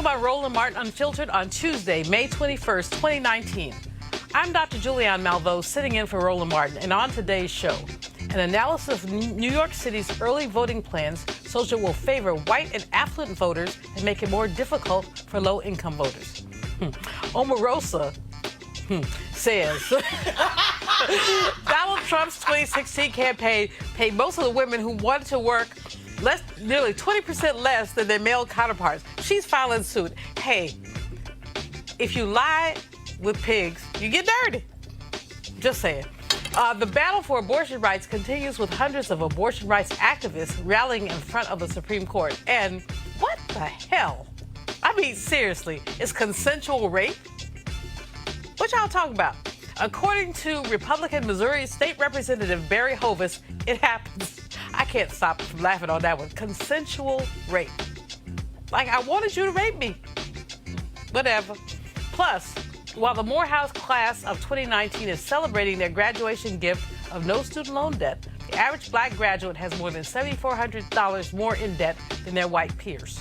about Roland Martin Unfiltered on Tuesday, May 21st, 2019. I'm Dr. Julianne Malveaux, sitting in for Roland Martin, and on today's show, an analysis of New York City's early voting plans so it will favor white and affluent voters and make it more difficult for low-income voters. Omarosa says Donald Trump's 2016 campaign paid most of the women who wanted to work nearly 20% less than their male counterparts. She's filing suit. Hey, if you lie with pigs, you get dirty. Just saying. The battle for abortion rights continues with hundreds of abortion rights activists rallying in front of the Supreme Court. And what the hell? I mean, seriously, is consensual rape? What y'all talking about? According to Republican Missouri State Representative Barry Hovis, it happens. I can't stop from laughing on that one. Consensual rape. Like, I wanted you to rape me. Whatever. Plus, while the Morehouse class of 2019 is celebrating their graduation gift of no student loan debt, the average black graduate has more than $7,400 more in debt than their white peers.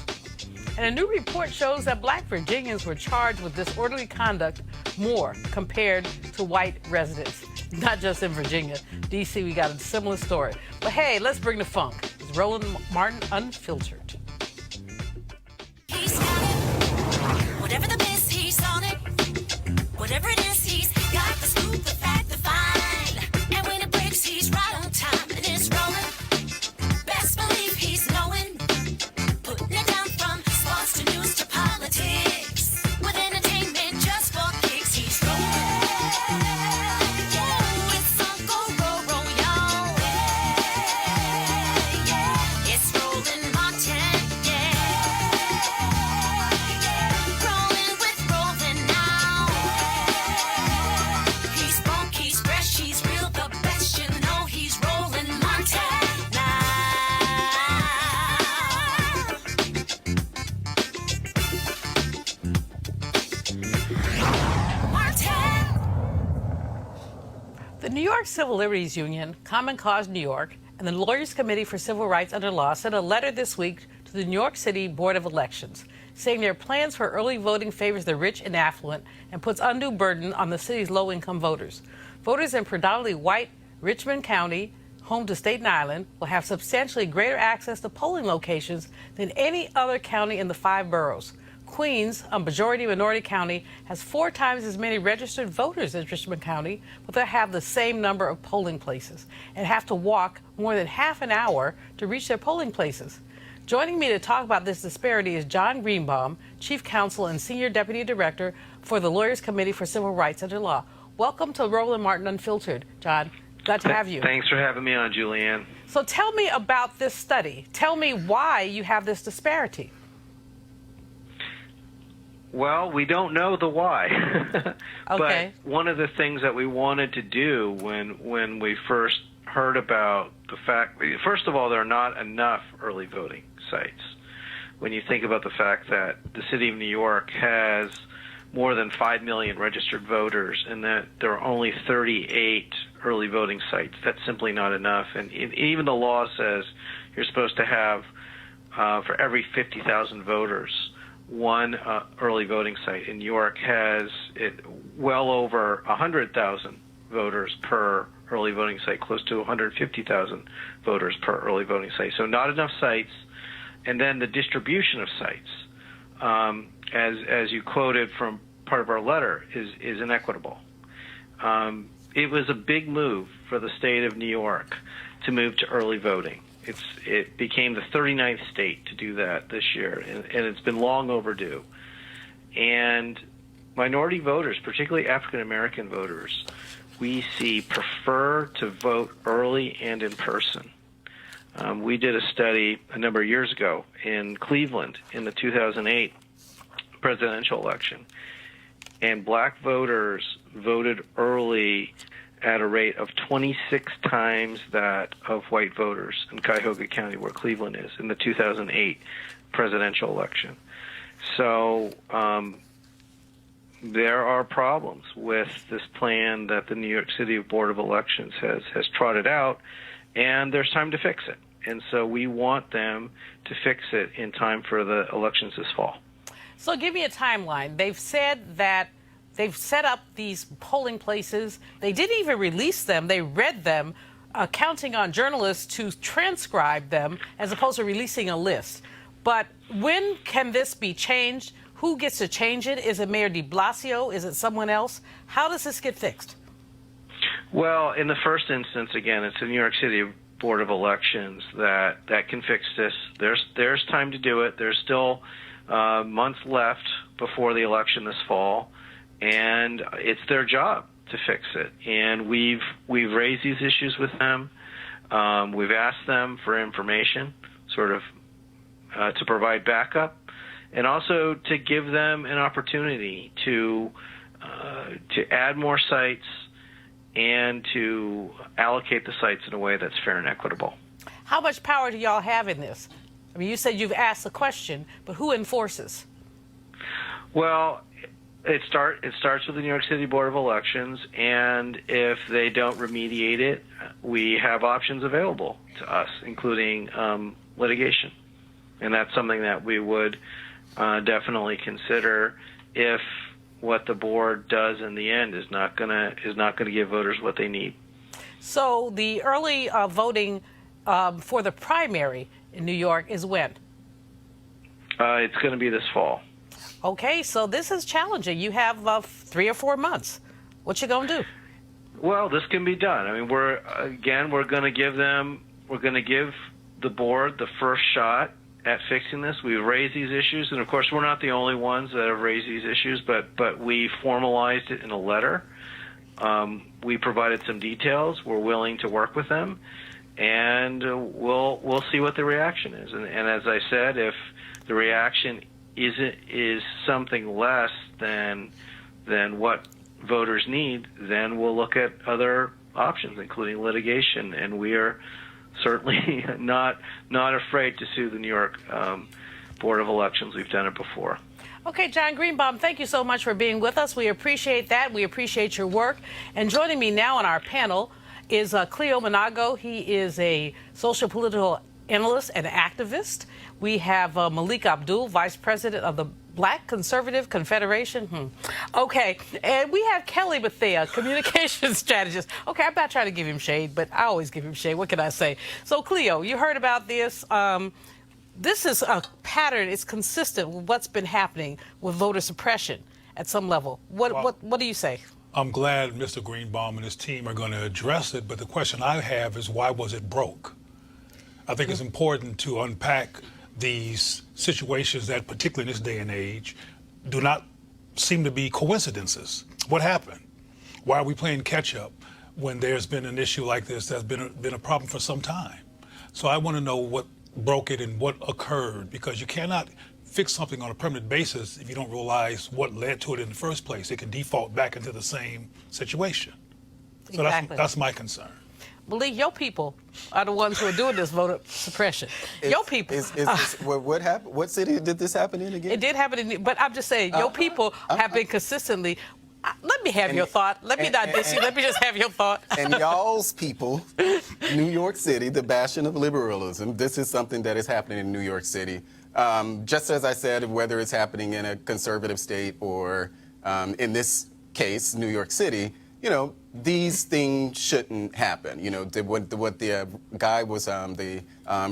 And a new report shows that black Virginians were charged with disorderly conduct more compared to white residents. Not just in Virginia. D.C., we got a similar story. But hey, let's bring the funk. It's Roland Martin Unfiltered. He's got it. Whatever the miss, he's on it. Whatever it is, he's got the scoop, the fact, the fine. And when it breaks, he's right on time. And it's rolling. Best believe he's knowing. Putting it down from sports to news to politics. With entertainment just for kicks, he's rolling. Yeah, it's Uncle Roro, y'all. Yeah, it's Roland Martin. Yeah, rolling with Roland now. He's funk, he's fresh, he's real, the best. You know he's Roland Martin now. Martin. The New York Civil Liberties Union, Common Cause New York, and the Lawyers Committee for Civil Rights Under Law sent a letter this week to the New York City Board of Elections, saying their plans for early voting favors the rich and affluent and puts undue burden on the city's low-income voters. Voters in predominantly white Richmond County, home to Staten Island, will have substantially greater access to polling locations than any other county in the 5 boroughs. Queens, a majority-minority county, has 4 times as many registered voters as Richmond County, but they have the same number of polling places and have to walk more than half an hour to reach their polling places. Joining me to talk about this disparity is John Greenbaum, Chief Counsel and Senior Deputy Director for the Lawyers Committee for Civil Rights Under Law. Welcome to Roland Martin Unfiltered, John. Glad to have you. Thanks for having me on, Julianne. So tell me about this study. Tell me why you have this disparity. Well, we don't know the why. Okay. But one of the things that we wanted to do when we first heard about the fact, first of all, there are not enough early voting sites. When you think about the fact that the city of New York has more than 5 million registered voters and that there are only 38 early voting sites, that's simply not enough. And even the law says you're supposed to have, for every 50,000 voters, one early voting site. In New York has well over 100,000 voters per early voting site, close to 150,000 voters per early voting site. So not enough sites. And then the distribution of sites, as you quoted from part of our letter, is inequitable. It was a big move for the state of New York to move to early voting. It became the 39th state to do that this year, and it's been long overdue. And minority voters, particularly African-American voters, we see prefer to vote early and in person. We did a study a number of years ago in Cleveland in the 2008 presidential election, and black voters voted early at a rate of 26 times that of white voters in Cuyahoga County, where Cleveland is, in the 2008 presidential election. So there are problems with this plan that the New York City Board of Elections has trotted out, and there's time to fix it. And so we want them to fix it in time for the elections this fall. So give me a timeline. They've said that they've set up these polling places. They didn't even release them. They read them, counting on journalists to transcribe them as opposed to releasing a list. But when can this be changed? Who gets to change it? Is it Mayor de Blasio? Is it someone else? How does this get fixed? Well, in the first instance, again, it's the New York City Board of Elections that can fix this. There's time to do it. There's still months left before the election this fall, and it's their job to fix it. And we've raised these issues with them. We've asked them for information, sort of to provide backup, and also to give them an opportunity to add more sites and to allocate the sites in a way that's fair and equitable. How much power do y'all have in this? I mean, you said you've asked the question, but who enforces? Well, it starts with the New York City Board of Elections, and if they don't remediate it, we have options available to us, including litigation. And that's something that we would definitely consider if what the board does in the end is not gonna give voters what they need. So the early voting for the primary in New York is when? It's going to be this fall. Okay, so this is challenging. You have 3 or 4 months. What you gonna do? Well, this can be done. I mean, we're going to give the board the first shot at fixing this. We've raised these issues, and of course, we're not the only ones that have raised these issues, but we formalized it in a letter. We provided some details. We're willing to work with them, and we'll see what the reaction is. And as I said, if the reaction is something less than what voters need, then we'll look at other options, including litigation. And we are certainly not afraid to sue the New York Board of Elections. We've done it before. Okay, John Greenbaum, thank you so much for being with us. We appreciate that. We appreciate your work. And joining me now on our panel is Cleo Monago. He is a social political analyst and activist. We have Malik Abdul, Vice President of the Black Conservative Confederation. Okay, and we have Kelly Bethea, communications strategist. Okay, I'm not trying to give him shade, but I always give him shade. What can I say? So, Cleo, you heard about this. This is a pattern. It's consistent with what's been happening with voter suppression at some level. What do you say? I'm glad Mr. Greenbaum and his team are going to address it, but the question I have is, why was it broke? I think it's important to unpack these situations that, particularly in this day and age, do not seem to be coincidences. What happened? Why are we playing catch up when there's been an issue like this that's been a problem for some time? So I want to know what broke it and what occurred, because you cannot fix something on a permanent basis if you don't realize what led to it in the first place. It can default back into the same situation. So Exactly. that's my concern. Malik, your people are the ones who are doing this voter suppression. Your people. What happened? What city did this happen in again? It did happen, but I'm just saying, your people have been consistently. Let me have your thought. Let me not diss you. Let me just have your thought. And y'all's people, New York City, the bastion of liberalism, this is something that is happening in New York City. Just as I said, whether it's happening in a conservative state or in this case, New York City, these things shouldn't happen. What the guy was, the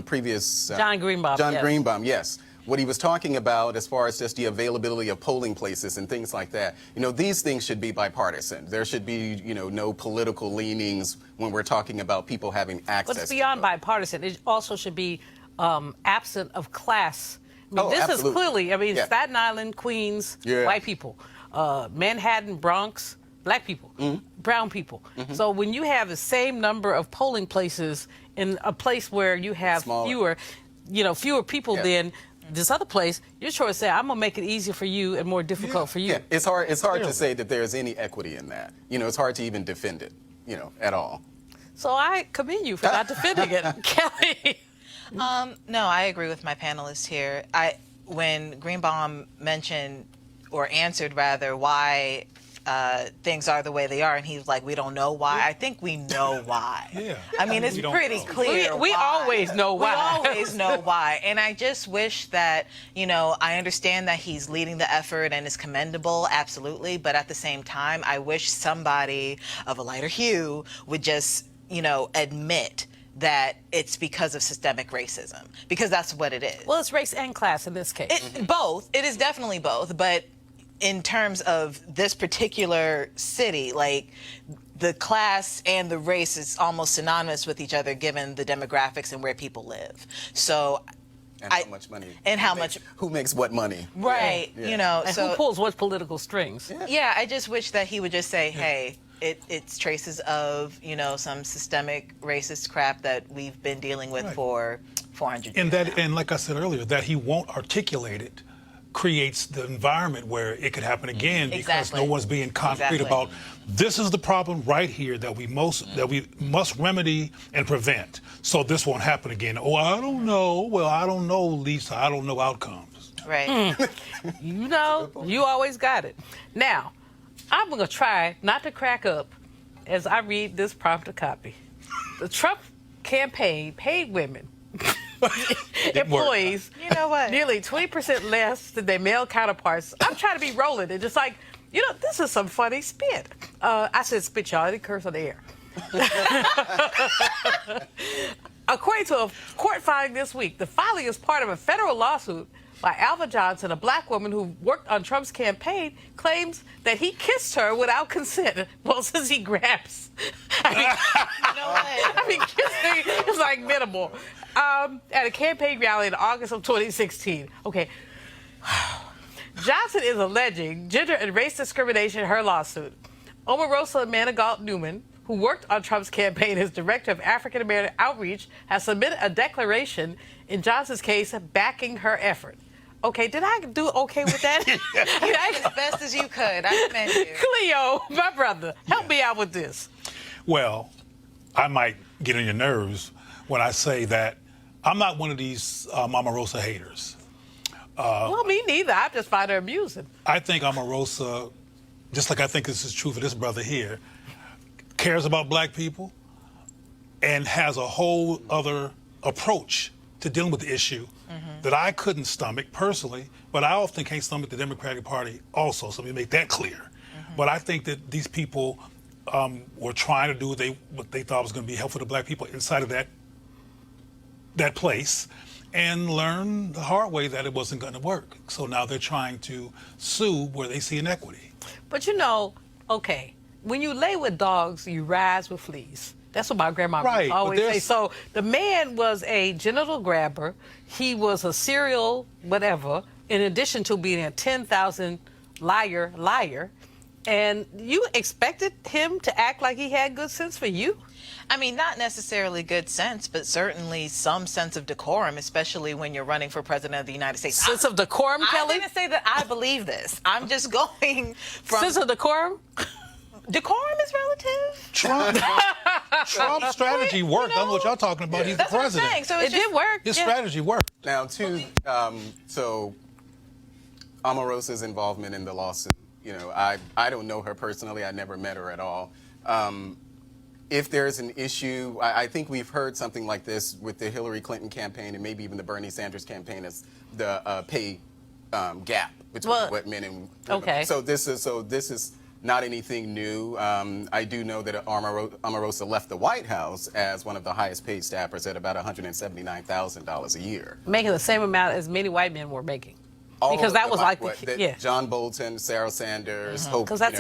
previous... John Greenbaum, John yes. Greenbaum, yes. What he was talking about as far as just the availability of polling places and things like that, these things should be bipartisan. There should be, no political leanings when we're talking about people having access. But it's beyond bipartisan. It also should be absent of class. This absolutely. is clearly, Staten Island, Queens, white people, Manhattan, Bronx, black people, brown people. So when you have the same number of polling places in a place where you have fewer people than this other place, you're sure to say, I'm gonna make it easier for you and more difficult for you. Yeah, it's hard to say that there's any equity in that. It's hard to even defend it, at all. So I commend you for not defending it. Kelly. No, I agree with my panelists here. When Greenbaum mentioned, or answered rather, why things are the way they are, and he's like, we don't know why. I think we know why. Yeah. I mean, it's We don't pretty know. clear. We why. always know why. We always know why. And I just wish that, I understand that he's leading the effort and is commendable, absolutely. But at the same time, I wish somebody of a lighter hue would just, admit that it's because of systemic racism, because that's what it is. Well, it's race and class in this case. Both. It is definitely both. But in terms of this particular city, like, the class and the race is almost synonymous with each other given the demographics and where people live. So, And how much money? And how much? Who makes what money? Right. Yeah. And who pulls what political strings? Yeah, I just wish that he would just say, hey, it's traces of, some systemic racist crap that we've been dealing with Right. for 400 And years that, now. and like I said earlier, that he won't articulate it creates the environment where it could happen again because Exactly. no one's being concrete Exactly. about this is the problem right here that we must remedy and prevent so this won't happen again. Oh, I don't know. Well, I don't know, Lisa. I don't know outcomes. Right. You always got it. Now, I'm going to try not to crack up as I read this prompter copy. The Trump campaign paid women, employees, You know what? nearly 20% less than their male counterparts. I'm trying to be rolling and just like, this is some funny spit. I said spit, y'all. I didn't curse on the air. According to a court filing this week, the filing is part of a federal lawsuit by Alva Johnson, a black woman who worked on Trump's campaign, claims that he kissed her without consent. Well, since he grabs. I mean, kissing is like minimal. At a campaign rally in August of 2016. Okay. Johnson is alleging gender and race discrimination in her lawsuit. Omarosa Manigault Newman, who worked on Trump's campaign as director of African American outreach, has submitted a declaration in Johnson's case backing her effort. Okay, did I do okay with that? You did as best as you could. I commend you. Cleo, my brother, help me out with this. Well, I might get on your nerves when I say that I'm not one of these Omarosa haters. Well, me neither. I just find her amusing. I think Omarosa, just like I think this is true for this brother here, cares about black people and has a whole other approach to dealing with the issue that I couldn't stomach personally, but I often can't stomach the Democratic Party also, so let me make that clear. But I think that these people were trying to do what they thought was going to be helpful to black people inside of that place and learn the hard way that it wasn't going to work. So now they're trying to sue where they see inequity. But okay, when you lay with dogs, you rise with fleas. That's what my grandma Right, but always say. there's- So the man was a genital grabber. He was a serial whatever, in addition to being a 10,000 liar. And you expected him to act like he had good sense for you? I mean, not necessarily good sense, but certainly some sense of decorum, especially when you're running for president of the United States. Sense of decorum, I Kelly? didn't say that I believe this. I'm just going from... Sense of decorum? Decorum is relative. Trump's strategy worked. I don't know what y'all talking about. He's the That's what I'm president. saying. So It it's just, did work. His yeah. strategy worked. Now, so Omarosa's involvement in the lawsuit, I don't know her personally. I never met her at all. If there's an issue, I think we've heard something like this with the Hillary Clinton campaign and maybe even the Bernie Sanders campaign as the pay gap between what men and women. Okay. So this is not anything new. I do know that Omarosa left the White House as one of the highest paid staffers at about $179,000 a year. Making the same amount as many white men were making. All Because of that the was white- like what, yeah. John Bolton, Sarah Sanders, Hope. Because that's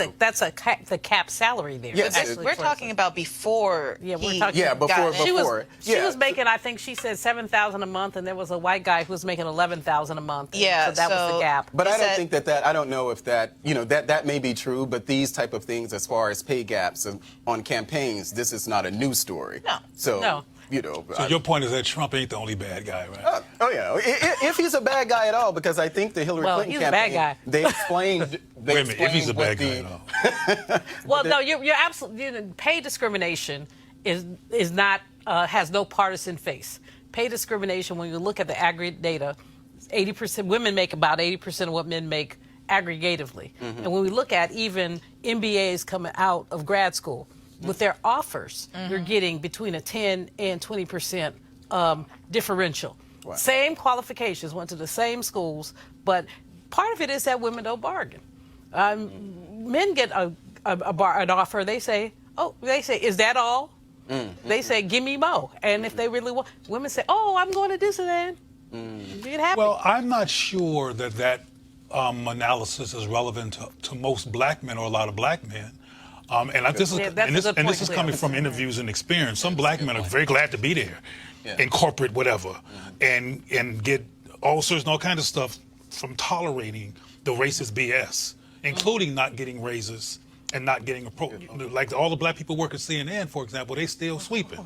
the cap salary there. Yes, especially we're for- talking about before Yeah, we're he talking- Yeah, before- got in. before. She Yeah. was making, I think she said $7,000 a month, and there was a white guy who was making $11,000 a month. and Yeah, so that was the so- gap. But Is I don't that- think that I don't know if that that may be true. But these type of things, as far as pay gaps on campaigns, this is not a news story. No. So No. So your point is that Trump ain't the only bad guy, right? Oh yeah, if he's a bad guy at all, because I think the Hillary Well, Clinton he's a bad campaign, guy. they explained. Wait a minute, if he's a bad guy at all. Well, no, you're absolutely. Pay discrimination is not has no partisan face. Pay discrimination, when you look at the aggregate data, 80% women make about 80% of what men make, aggregatively. And when we look at even MBAs coming out of grad school, with their offers, you're getting between a 10 and 20% differential. Wow. Same qualifications, went to the same schools, but part of it is that women don't bargain. Men get an offer, they say, is that all? They say, give me more. And if they really want, women say, oh, I'm going to Disneyland. Get happy. Well, I'm not sure that analysis is relevant to most black men or a lot of black men. This is coming from interviews and experience. Some black men are very glad to be there in corporate whatever and get ulcers and all kinds of stuff from tolerating the racist BS, including not getting raises and not getting like all the black people work at CNN, for example, they still sweeping.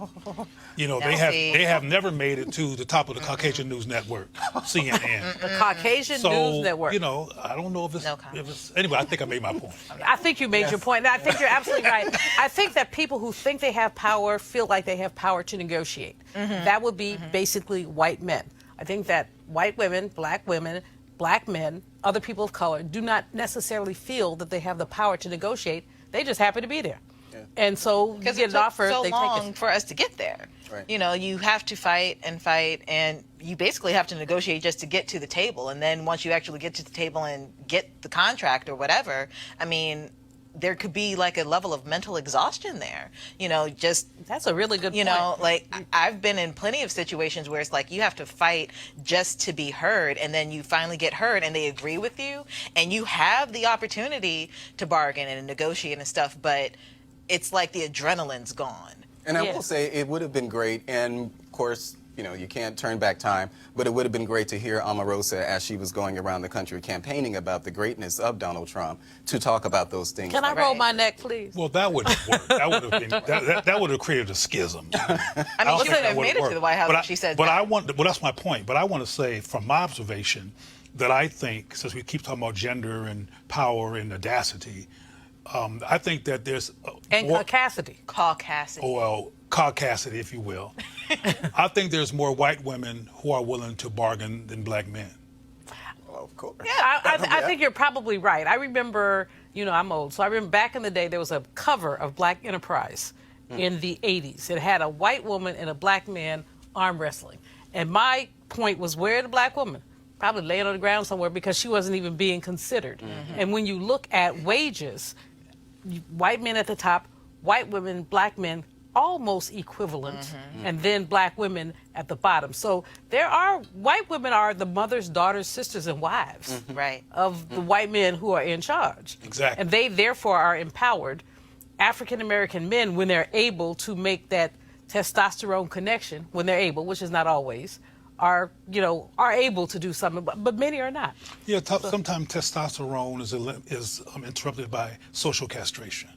You know, they have never made it to the top of the Caucasian News Network, CNN. The Caucasian News Network. You know, I don't know if it's anyway, I think I made my point. I think you made your point. I think you're absolutely right. I think that people who think they have power feel like they have power to negotiate. That would be basically white men. I think that white women, black men, other people of color do not necessarily feel that they have the power to negotiate. They just happen to be there. And so you get an offer, so they long take it. for us to get there. Right. You know, you have to fight, and you basically have to negotiate just to get to the table. And then once you actually get to the table and get the contract or whatever, I mean, there could be like a level of mental exhaustion there. You know, just That's a really good point. you know, like I've been in plenty of situations where it's like you have to fight just to be heard, and then you finally get heard and they agree with you, and you have the opportunity to bargain and negotiate and stuff, but it's like the adrenaline's gone. And I will say it would have been great, and of course, you know, you can't turn back time, but it would have been great to hear Omarosa as she was going around the country campaigning about the greatness of Donald Trump to talk about those things. Can I roll my neck, please? Well, that would have worked. That would have been that would have created a schism. I mean, she could have made it to the White House if she said that. That's my point. But I want to say, from my observation, that I think, since we keep talking about gender and power and audacity, I think that there's And Caucasity. caucasity, if you will. I think there's more white women who are willing to bargain than black men. Well, of course. Yeah, I think you're probably right. I remember, you know, I'm old, so I remember back in the day there was a cover of Black Enterprise in the 80s. It had a white woman and a black man arm wrestling. And my point was, where the black woman? Probably laying on the ground somewhere because she wasn't even being considered. And when you look at wages, white men at the top, white women, black men, almost equivalent, and then black women at the bottom. So white women are the mothers, daughters, sisters, and wives of the white men who are in charge. Exactly. And they therefore are empowered. African American men, when they're able to make that testosterone connection, when they're able, which is not always, are able to do something, but many are not. Yeah, sometimes testosterone is interrupted by social castration.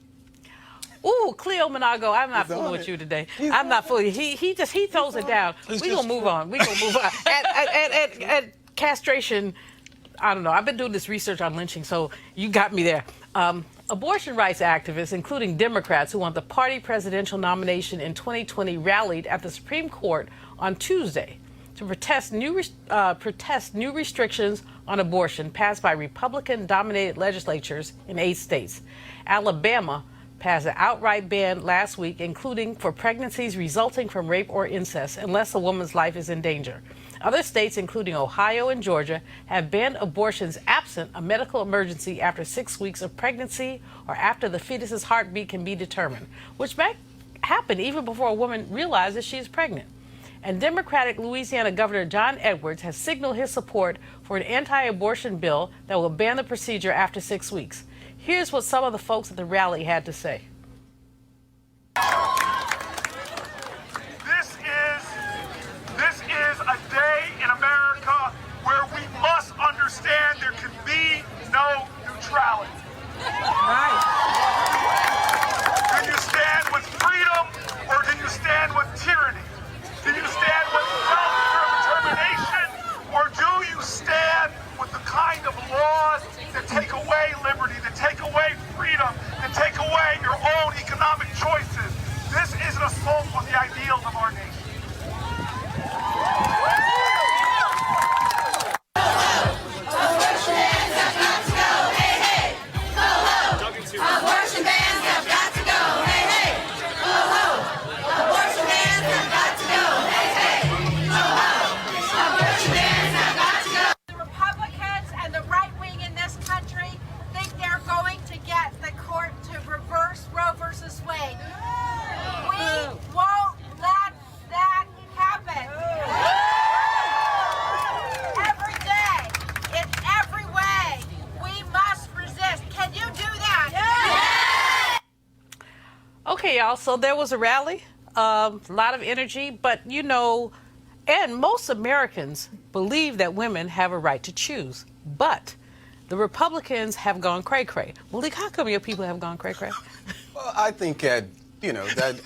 Ooh, Cleo Monago, I'm not fooling with you today. I'm not fooling. He throws it down. We're going to move on. At castration, I don't know. I've been doing this research on lynching, so you got me there. Abortion rights activists, including Democrats who want the party presidential nomination in 2020, rallied at the Supreme Court on Tuesday to protest new restrictions on abortion passed by Republican-dominated legislatures in 8 states. Alabama passed an outright ban last week, including for pregnancies resulting from rape or incest, unless a woman's life is in danger. Other states, including Ohio and Georgia, have banned abortions absent a medical emergency after 6 weeks of pregnancy or after the fetus's heartbeat can be determined, which may happen even before a woman realizes she is pregnant. And Democratic Louisiana Governor John Edwards has signaled his support for an anti-abortion bill that will ban the procedure after 6 weeks. Here's what some of the folks at the rally had to say. This is a day in America where we must understand there can be no neutrality. Do you stand with freedom or do you stand with tyranny? Do you stand with self-determination or do you stand with the kind of laws that take away liberty, that take away freedom, that take away your Okay, y'all. So there was a rally, a lot of energy, but and most Americans believe that women have a right to choose. But the Republicans have gone cray-cray. Malik, how come your people have gone cray-cray? Well, I think that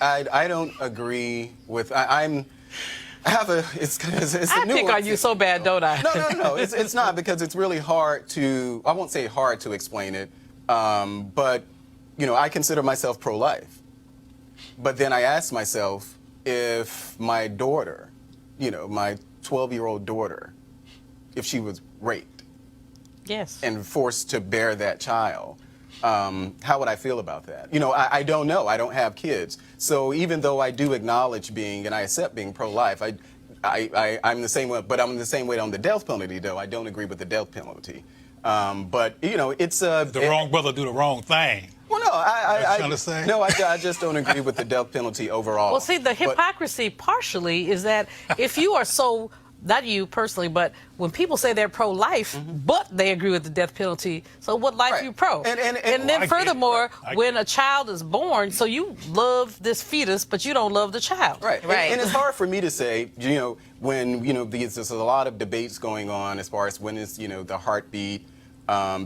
I don't agree with. It's I pick on you so bad, don't I? No. It's not, because it's really hard to. I won't say hard to explain it, but I consider myself pro-life. But then I ask myself, if my daughter, my 12-year-old daughter, if she was raped, yes, and forced to bear that child, how would I feel about that? I don't know. I don't have kids. So even though I do acknowledge and I accept being pro-life, I'm the same way, but I'm the same way on the death penalty, though. I don't agree with the death penalty. But, it's... the wrong brother do the wrong thing. Well, no, I just don't agree with the death penalty overall. Well, see, the hypocrisy partially is that if you are so, not you personally, but when people say they're pro-life, but they agree with the death penalty, so what life are you pro? And then furthermore, when a child is born, so you love this fetus, but you don't love the child. Right. And it's hard for me to say, when, there's a lot of debates going on as far as when is, the heartbeat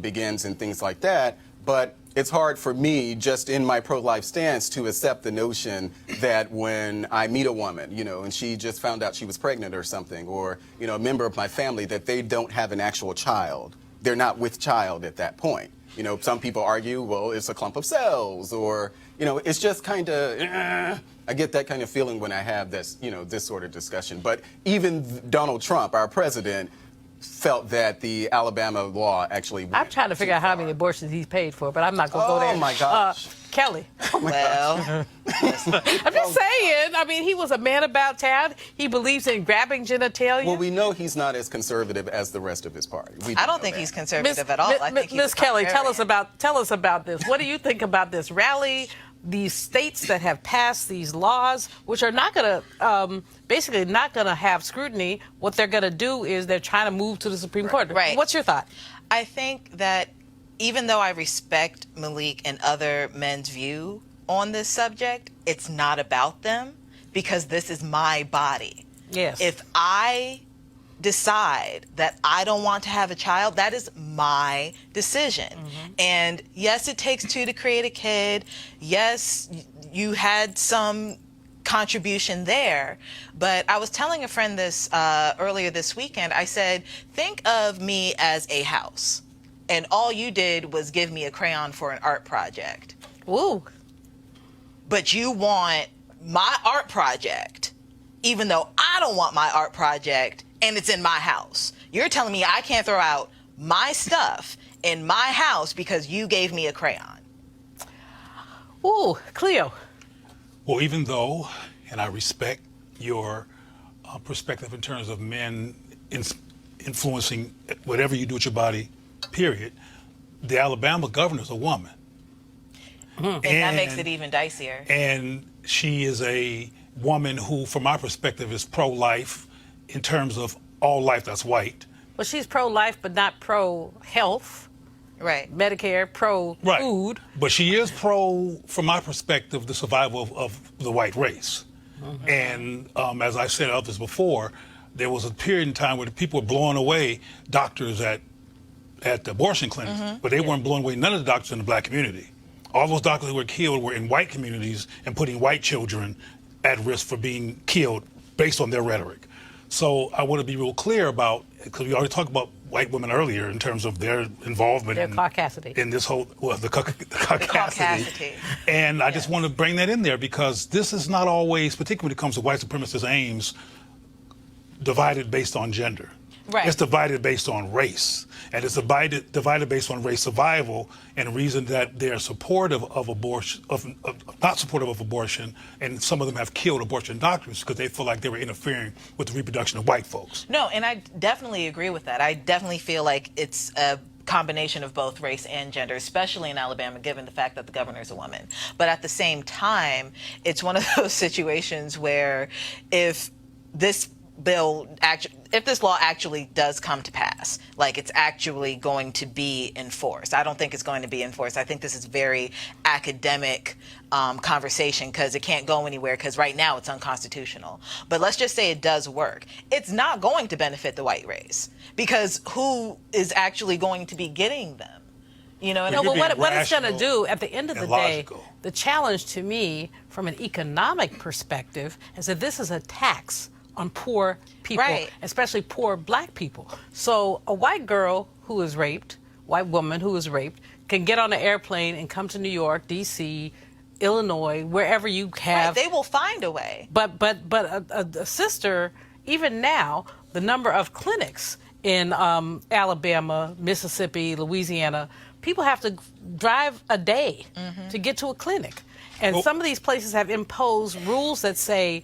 begins and things like that, but it's hard for me, just in my pro-life stance, to accept the notion that when I meet a woman, and she just found out she was pregnant or something, or, a member of my family, that they don't have an actual child. They're not with child at that point. Some people argue, well, it's a clump of cells, or, it's just kind of, I get that kind of feeling when I have this, this sort of discussion. But even Donald Trump, our president, felt that the Alabama law actually I'm trying to figure out how many abortions he's paid for, but I'm not going to go there. Oh, my gosh. Kelly. Oh, my gosh. I'm just saying. I mean, he was a man about town. He believes in grabbing genitalia. Well, we know he's not as conservative as the rest of his party. I don't think he's conservative at all. I think he's Miss Kelly, tell us about this. What do you think about this rally? These states that have passed these laws, which are not going to, basically not going to have scrutiny, what they're going to do is they're trying to move to the Supreme Court. Right. What's your thought? I think that even though I respect Malik and other men's view on this subject, it's not about them, because this is my body. Yes. If I decide that I don't want to have a child, that is my decision. And yes, it takes two to create a kid. Yes, you had some contribution there. But I was telling a friend this earlier this weekend. I said, think of me as a house, and all you did was give me a crayon for an art project. Woo. But you want my art project, even though I don't want my art project, and it's in my house. You're telling me I can't throw out my stuff in my house because you gave me a crayon. Ooh, Cleo. Well, even though, and I respect your perspective in terms of men influencing whatever you do with your body, period, the Alabama governor's a woman. And that makes it even dicier. And she is a woman who, from my perspective, is pro-life in terms of all life that's white. Well, she's pro-life, but not pro-health. Right. Medicare, pro-food. Right. But she is pro, from my perspective, the survival of the white race. And as I said others before, there was a period in time where the people were blowing away doctors at the abortion clinics, but they weren't blowing away none of the doctors in the black community. All those doctors who were killed were in white communities and putting white children at risk for being killed based on their rhetoric. So I want to be real clear about, because we already talked about white women earlier in terms of their involvement Their caucasity. in this whole, the caucasity. And I just want to bring that in there, because this is not always, particularly when it comes to white supremacist aims, divided based on gender. Right. It's divided based on race, and it's divided based on race survival, and the reason that they're supportive of abortion, not supportive of abortion, and some of them have killed abortion doctors because they feel like they were interfering with the reproduction of white folks. No, and I definitely agree with that. I definitely feel like it's a combination of both race and gender, especially in Alabama, given the fact that the governor is a woman. But at the same time, it's one of those situations where if this bill if this law actually does come to pass, like it's actually going to be enforced. I don't think it's going to be enforced. I think this is very academic conversation because it can't go anywhere because right now it's unconstitutional. But let's just say it does work. It's not going to benefit the white race because who is actually going to be getting them? You know, No, but what it's going to rational do at the end of the and day, logical. the challenge to me from an economic perspective is that this is a tax on poor people, Right. especially poor black people. So a white girl who is raped, white woman who is raped, can get on an airplane and come to New York, D.C., Illinois, wherever you have. Right, they will find a way. But a sister, even now, the number of clinics in Alabama, Mississippi, Louisiana, people have to drive a day to get to a clinic. And some of these places have imposed rules that say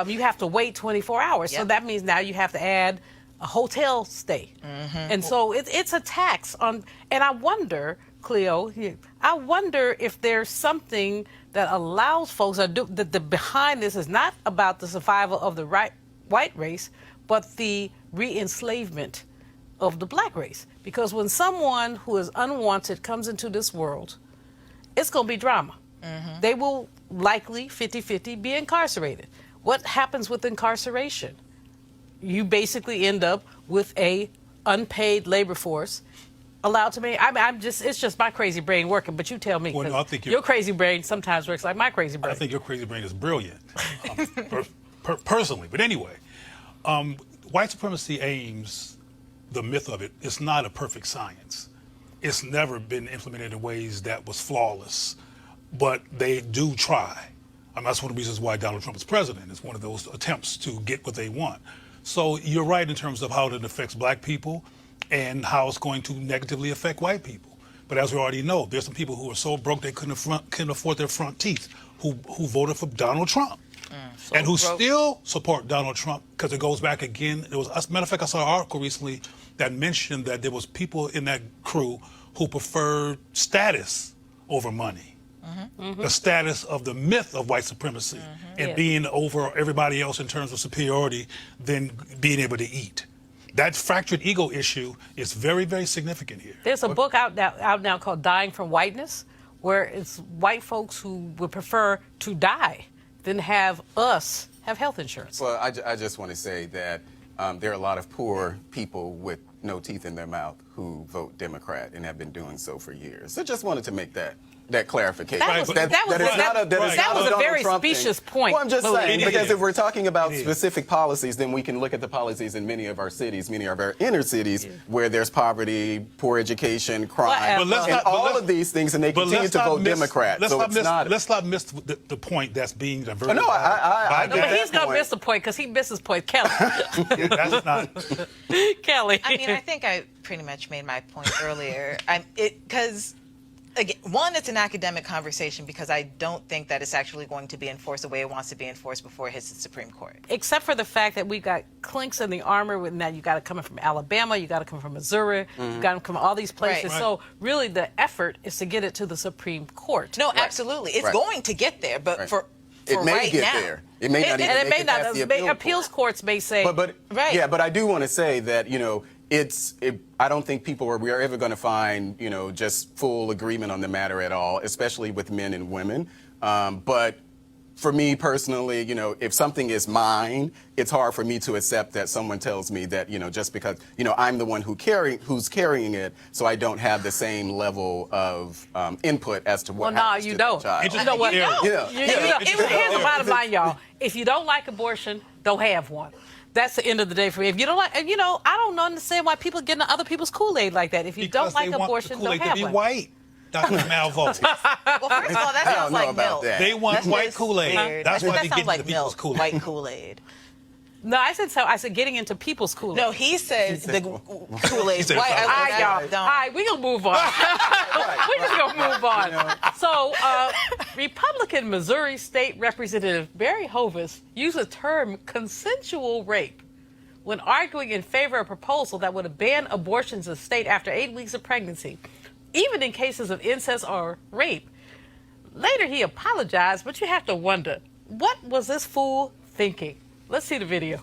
you have to wait 24 hours. So Yep. that means now you have to add a hotel stay. And so it's a tax on, and I wonder, Cleo, I wonder if there's something that allows folks that the behind this is not about the survival of the white race, but the re-enslavement of the black race. Because when someone who is unwanted comes into this world, it's going to be drama. They will likely 50-50 be incarcerated. What happens with incarceration? You basically end up with a unpaid labor force allowed to make. It's just my crazy brain working, but you tell me. Well, no, I think your crazy brain sometimes works like my crazy brain. I think your crazy brain is brilliant, personally. But anyway, white supremacy aims, the myth of it, it's not a perfect science. It's never been implemented in ways that was flawless, but they do try. That's one of the reasons why Donald Trump is president. It's one of those attempts to get what they want. So you're right in terms of how it affects black people and how it's going to negatively affect white people. But as we already know, there's some people who are so broke they couldn't afford their front teeth who voted for Donald Trump. And who still support Donald Trump because it goes back again. As a matter of fact, I saw an article recently that mentioned that there was people in that crew who preferred status over money. The status of the myth of white supremacy and being over everybody else in terms of superiority than being able to eat. That fractured ego issue is very, very significant here. There's a book out now called Dying from Whiteness, where it's white folks who would prefer to die than have us have health insurance. Well, I just want to say that there are a lot of poor people with no teeth in their mouth who vote Democrat and have been doing so for years. I just wanted to make that clarification. That was a very specious point. Well, I'm just saying, It because is. if we're talking about It is. specific policies, then we can look at the policies in many of our cities, many of our inner cities, where there's poverty, poor education, crime, But let's and not- all of these things, and they continue to vote Democrat. Let's So not it's miss, not. let's not miss the point that's being diverted. No, I by get But that he's going to point. miss the point because he misses point. Kelly. That's not. Kelly. I mean, I think I pretty much made my point earlier. Because, again, one, it's an academic conversation because I don't think that it's actually going to be enforced the way it wants to be enforced before it hits the Supreme Court. Except for the fact that we've got clinks in the armor. With now, you got to come from Alabama, you got to come from Missouri, you got to come from all these places. Right. So really, the effort is to get it to the Supreme Court. No, absolutely. It's Right. going to get there, but Right. for It may right get now. there. It may not even and it make may it not. past the Appeals courts may say. But Right. yeah, but I do want to say that, I don't think we are ever going to find, just full agreement on the matter at all, especially with men and women. But for me personally, if something is mine, it's hard for me to accept that someone tells me that, just because, I'm the one who's carrying it, so I don't have the same level of input as to what well, no, happens you to don't. the child. You know what? Yeah. Yeah. Here's the bottom line, y'all. If you don't like abortion, don't have one. That's the end of the day for me. If you don't like, I don't understand why people get into other people's Kool-Aid like that. If you Because don't like they want abortion, the don't Kool-Aid have to be one. white. Dr. Malvo. Well, first of all, that I sounds don't know like about milk. that. They want That's white just Kool-Aid. weird. That's why that they sounds get like into people's milk, Kool-Aid. white Kool-Aid. No, I said getting into people's Kool-Aid. No, he said the Kool-Aid. He said White. something. All right, y'all. All right, we're going to move on. We're just going to move on. So, Republican Missouri State Representative Barry Hovis used the term consensual rape when arguing in favor of a proposal that would ban abortions in the state after 8 weeks of pregnancy, even in cases of incest or rape. Later, he apologized, but you have to wonder, what was this fool thinking? Let's see the video.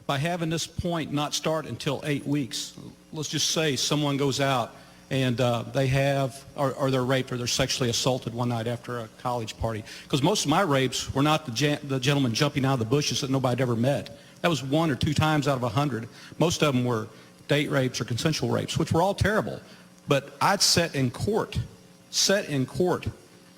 by having this point not start until 8 weeks. Let's just say someone goes out and they have, or they're raped or they're sexually assaulted one night after a college party. Because most of my rapes were not the gentleman jumping out of the bushes that nobody had ever met. That was 1 or 2 times out of 100. Most of them were date rapes or consensual rapes, which were all terrible. But I'd sat in court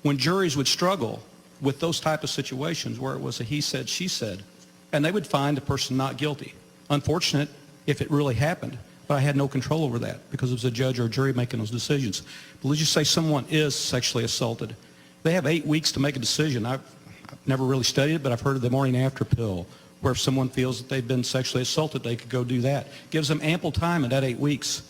when juries would struggle with those type of situations where it was a he said, she said, and they would find the person not guilty. Unfortunate if it really happened, but I had no control over that because it was a judge or a jury making those decisions. But let's just say someone is sexually assaulted. They have 8 weeks to make a decision. I've never really studied it, but I've heard of the morning after pill, where if someone feels that they've been sexually assaulted, they could go do that. Gives them ample time in that 8 weeks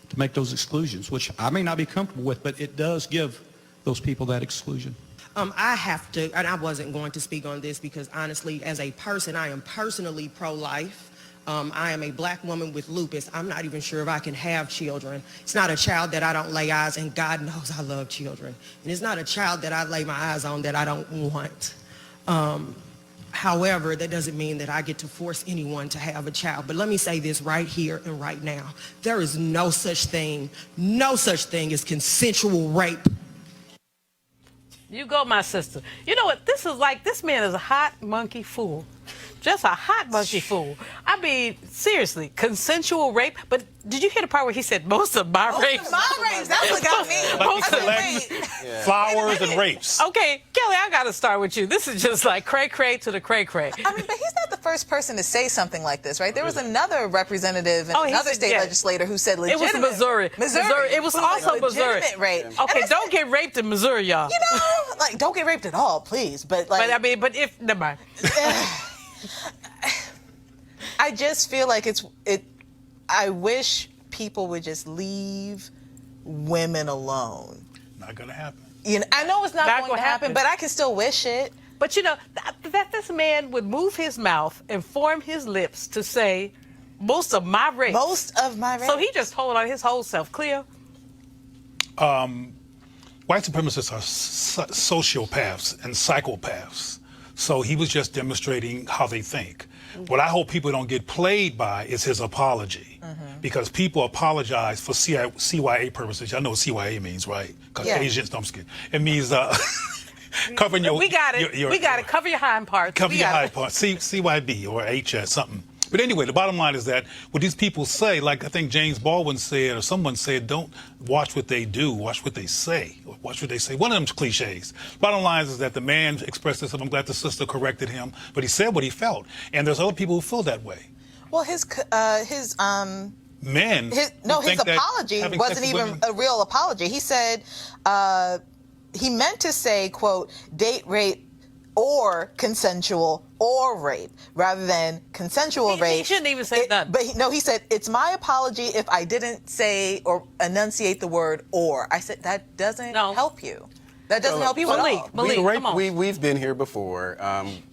to make those exclusions, which I may not be comfortable with, but it does give those people that exclusion. I have to, and I wasn't going to speak on this because honestly, as a person, I am personally pro-life. I am a black woman with lupus. I'm not even sure if I can have children. It's not a child that I don't lay eyes, and God knows I love children. And it's not a child that I lay my eyes on that I don't want. However, that doesn't mean that I get to force anyone to have a child. But let me say this right here and right now. There is no such thing as consensual rape. You go, my sister. You know what? This man is a hot monkey fool. Just a hot monkey fool. I mean, seriously, consensual rape. But did you hear the part where he said most of my rapes? Most of my rapes. That's what got me. Flowers and rapes. Okay, Kelly, I got to start with you. This is just like cray-cray to the cray-cray. I mean, but he's not the first person to say something like this, right? There was another representative and another state legislator who said legitimate. It was Missouri. It was also Missouri. Legitimate rape. Okay, don't get raped in Missouri, y'all. You know, like, don't get raped at all, please. But like, never mind. I just feel like I wish people would just leave women alone. Not gonna happen. You know, I know it's not going to happen, but I can still wish it. But you know, that this man would move his mouth and form his lips to say, most of my rape. Most of my rape. So he just told on his whole self. Cleo? White supremacists are sociopaths and psychopaths. So he was just demonstrating how they think. What I hope people don't get played by is his apology. Because people apologize for CYA purposes. Y'all know what CYA means, right? Because Asians, no, I'm just kidding. It means covering your... We got it. We got it. Cover your hind parts. Cover your hind parts. CYB or HS, something. But anyway, the bottom line is that what these people say, like I think James Baldwin said, or someone said, don't watch what they do, watch what they say. Or watch what they say. One of them's cliches. Bottom line is that the man expressed this, and I'm glad the sister corrected him, but he said what he felt. And there's other people who feel that way. Well, his apology wasn't even a real apology. He said he meant to say, quote, date rape or consensual or rape, rather than consensual rape. He shouldn't even say that. But he said, it's my apology if I didn't say or enunciate the word or. I said, that doesn't help you. That doesn't help you at all. Malik, come on. We've been here before.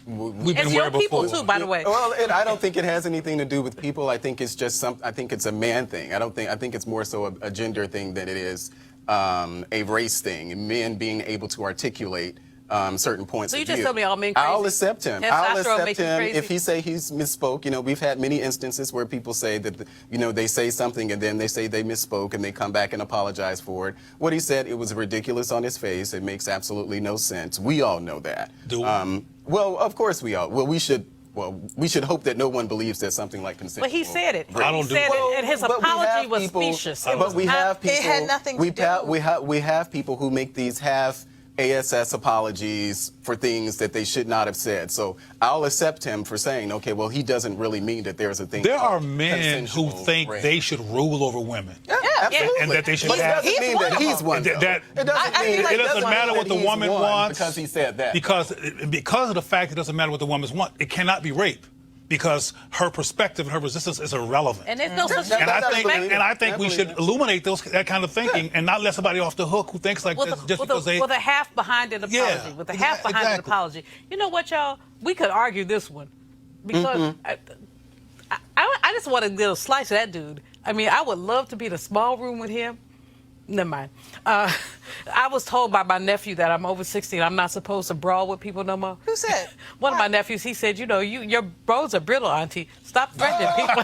We've been it's here your people before. too, by the way. Well, I don't think it has anything to do with people. I think it's just I think it's a man thing. I think it's more so a gender thing than it is a race thing. Men being able to articulate certain points of view. So you just told me all men crazy? I'll accept him. If he say he's misspoke. You know, we've had many instances where people say that, they say something and then they say they misspoke and they come back and apologize for it. What he said, it was ridiculous on his face. It makes absolutely no sense. We all know that. Do we? Well, of course we all. Well, we should hope that no one believes that something like consensual. But he said it. I don't he said it, and his apology was specious. But we have people. It had nothing to do. We have people who make these half ASS apologies for things that they should not have said. So I'll accept him for saying, okay, well, he doesn't really mean that there's a thing. There are men who think they should rule over women. Yeah, absolutely. And that they should But it have. doesn't mean that he's one. It doesn't matter what the woman wants. Because he said that. Because of the fact it doesn't matter what the woman wants. It cannot be rape. Because her perspective and her resistance is irrelevant. And there's no such and I think we should illuminate that kind of thinking and not let somebody off the hook who thinks like this just because they... With a half-behind apology. Yeah, With a half-behind apology. You know what, y'all? We could argue this one. Because I just want to get a slice of that dude. I mean, I would love to be in a small room with him Never mind. I was told by my nephew that I'm over 60 and I'm not supposed to brawl with people no more. Who said? One of my nephews, he said, you know, your bones are brittle, Auntie. Stop threatening people.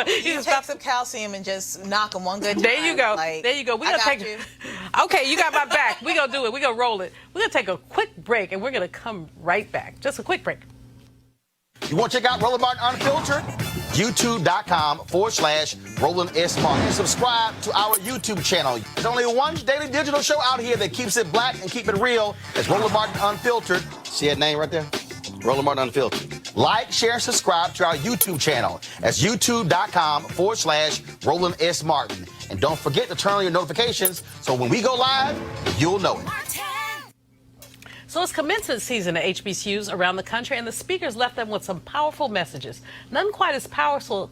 You take some calcium and just knock them one good time. There you go. Like, there you go. We're I gonna got take you. Okay, you got my back. We're going to do it. We're going to roll it. We're going to take a quick break, and we're going to come right back. Just a quick break. You want to check out Roland Martin Unfiltered? YouTube.com/Roland S. Martin. Subscribe to our YouTube channel. There's only one daily digital show out here that keeps it black and keep it real. It's Roland Martin Unfiltered. See that name right there? Roland Martin Unfiltered. Like, share, and subscribe to our YouTube channel. That's YouTube.com/Roland S. Martin. And don't forget to turn on your notifications so when we go live, you'll know it. So it's commencement season at HBCUs around the country, and the speakers left them with some powerful messages. None quite as powerful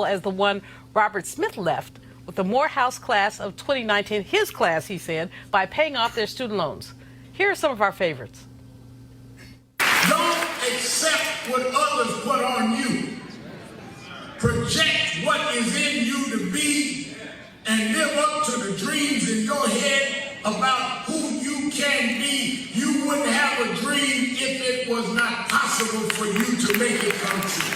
as the one Robert Smith left with the Morehouse class of 2019, his class, he said, by paying off their student loans. Here are some of our favorites. Don't accept what others put on you. Project what is in you to be and live up to the dreams in your head about who you can be. You wouldn't have a dream if it was not possible for you to make it come true.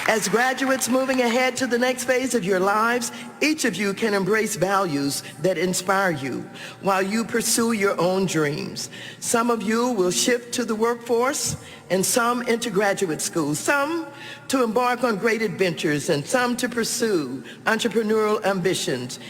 As graduates moving ahead to the next phase of your lives, each of you can embrace values that inspire you while you pursue your own dreams. Some of you will shift to the workforce and some into graduate school, some to embark on great adventures and some to pursue entrepreneurial ambitions.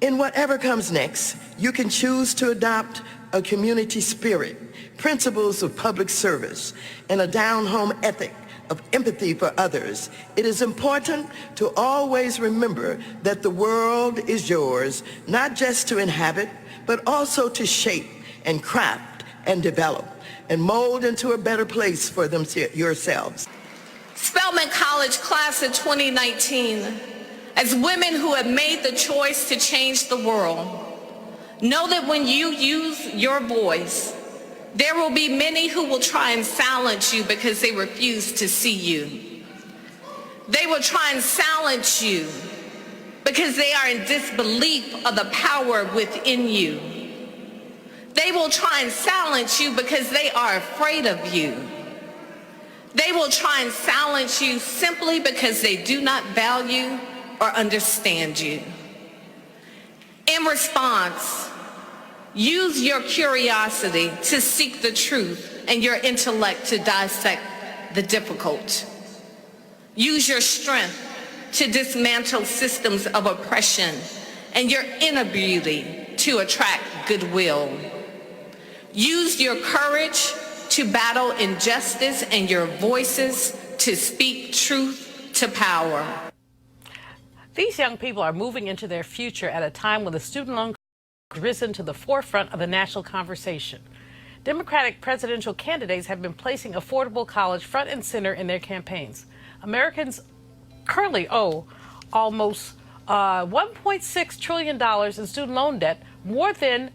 In whatever comes next, you can choose to adopt a community spirit, principles of public service, and a down-home ethic of empathy for others. It is important to always remember that the world is yours, not just to inhabit, but also to shape and craft and develop and mold into a better place for them yourselves. Spelman College class of 2019, as women who have made the choice to change the world, know that when you use your voice, there will be many who will try and silence you because they refuse to see you. They will try and silence you because they are in disbelief of the power within you. They will try and silence you because they are afraid of you. They will try and silence you simply because they do not value or understand you. In response, use your curiosity to seek the truth and your intellect to dissect the difficult. Use your strength to dismantle systems of oppression and your inner beauty to attract goodwill. Use your courage to battle injustice and your voices to speak truth to power. These young people are moving into their future at a time when the student loan has risen to the forefront of the national conversation. Democratic presidential candidates have been placing affordable college front and center in their campaigns. Americans currently owe almost $1.6 trillion in student loan debt, more than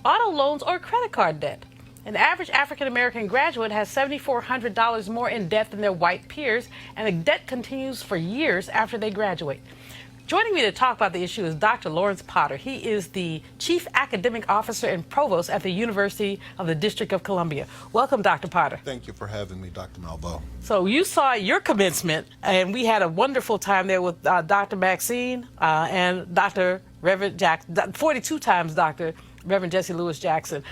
auto loans or credit card debt. An average African-American graduate has $7,400 more in debt than their white peers, and the debt continues for years after they graduate. Joining me to talk about the issue is Dr. Lawrence Potter. He is the Chief Academic Officer and Provost at the University of the District of Columbia. Welcome, Dr. Potter. Thank you for having me, Dr. Malveaux. So you saw your commencement, and we had a wonderful time there with Dr. Maxine and Dr. Reverend Jackson, 42 times Dr. Reverend Jesse Lewis Jackson.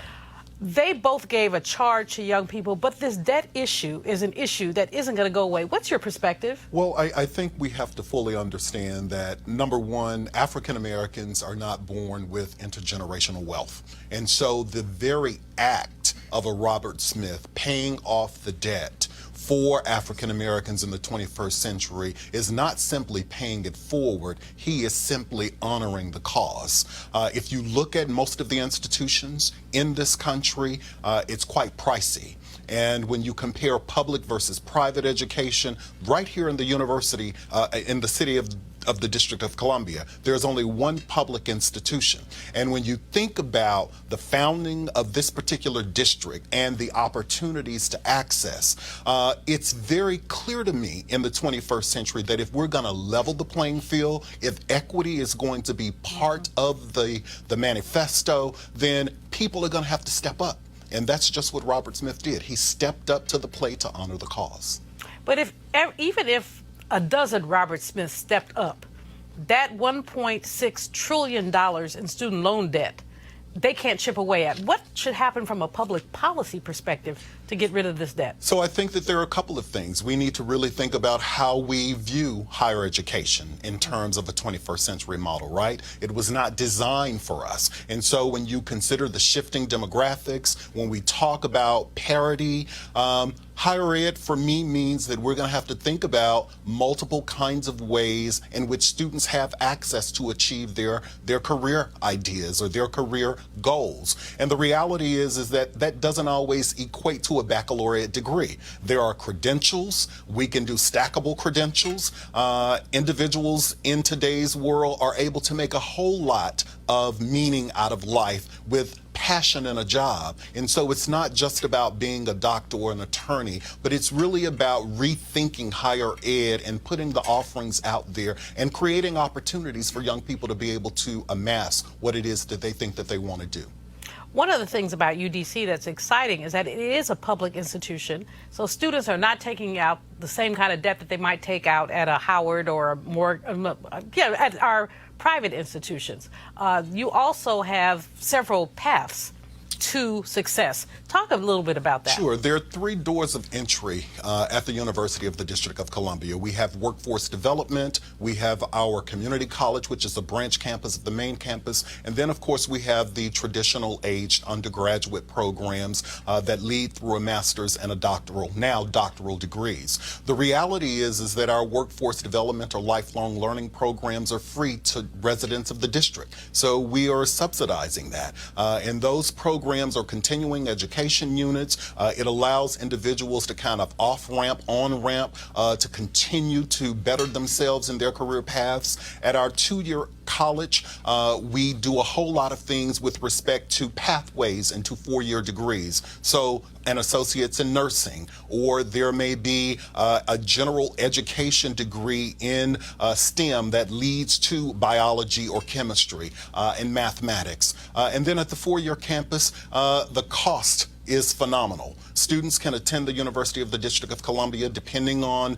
They both gave a charge to young people, but this debt issue is an issue that isn't going to go away. What's your perspective? Well, I think we have to fully understand that, number one, African Americans are not born with intergenerational wealth. And so the very act of a Robert Smith paying off the debt for African Americans in the 21st century is not simply paying it forward, he is simply honoring the cause. If you look at most of the institutions in this country, it's quite pricey. And when you compare public versus private education, right here in the university, in the city of of the District of Columbia, there's only one public institution. And when you think about the founding of this particular district and the opportunities to access, it's very clear to me in the 21st century that if we're going to level the playing field, if equity is going to be part of the manifesto, then people are going to have to step up. And that's just what Robert Smith did. He stepped up to the plate to honor the cause. But even if a dozen Robert Smiths stepped up, that $1.6 trillion in student loan debt, they can't chip away at. What should happen from a public policy perspective to get rid of this debt? So I think that there are a couple of things. We need to really think about how we view higher education in terms of a 21st century model, right? It was not designed for us. And so when you consider the shifting demographics, when we talk about parity, higher ed for me means that we're going to have to think about multiple kinds of ways in which students have access to achieve their career ideas or their career goals. And the reality is that that doesn't always equate to a baccalaureate degree. There are credentials. We can do stackable credentials. Individuals in today's world are able to make a whole lot of meaning out of life with passion in a job. And so it's not just about being a doctor or an attorney, but it's really about rethinking higher ed and putting the offerings out there and creating opportunities for young people to be able to amass what it is that they think that they want to do. One of the things about UDC that's exciting is that it is a public institution, so students are not taking out the same kind of debt that they might take out at a Howard or a more, at our private institutions. You also have several paths to success. Talk a little bit about that. Sure. There are 3 doors of entry at the University of the District of Columbia. We have workforce development, we have our community college, which is a branch campus of the main campus, and then of course we have the traditional aged undergraduate programs that lead through a master's and a doctoral degrees. The reality is that our workforce development or lifelong learning programs are free to residents of the district. So we are subsidizing that. And those programs are continuing education units. It allows individuals to kind of off-ramp, on-ramp, to continue to better themselves in their career paths. At our 2-year college, we do a whole lot of things with respect to pathways into 4-year degrees. So an associate's in nursing, or there may be a general education degree in STEM that leads to biology or chemistry and mathematics. And then at the 4-year campus, the cost is phenomenal. Students can attend the University of the District of Columbia depending on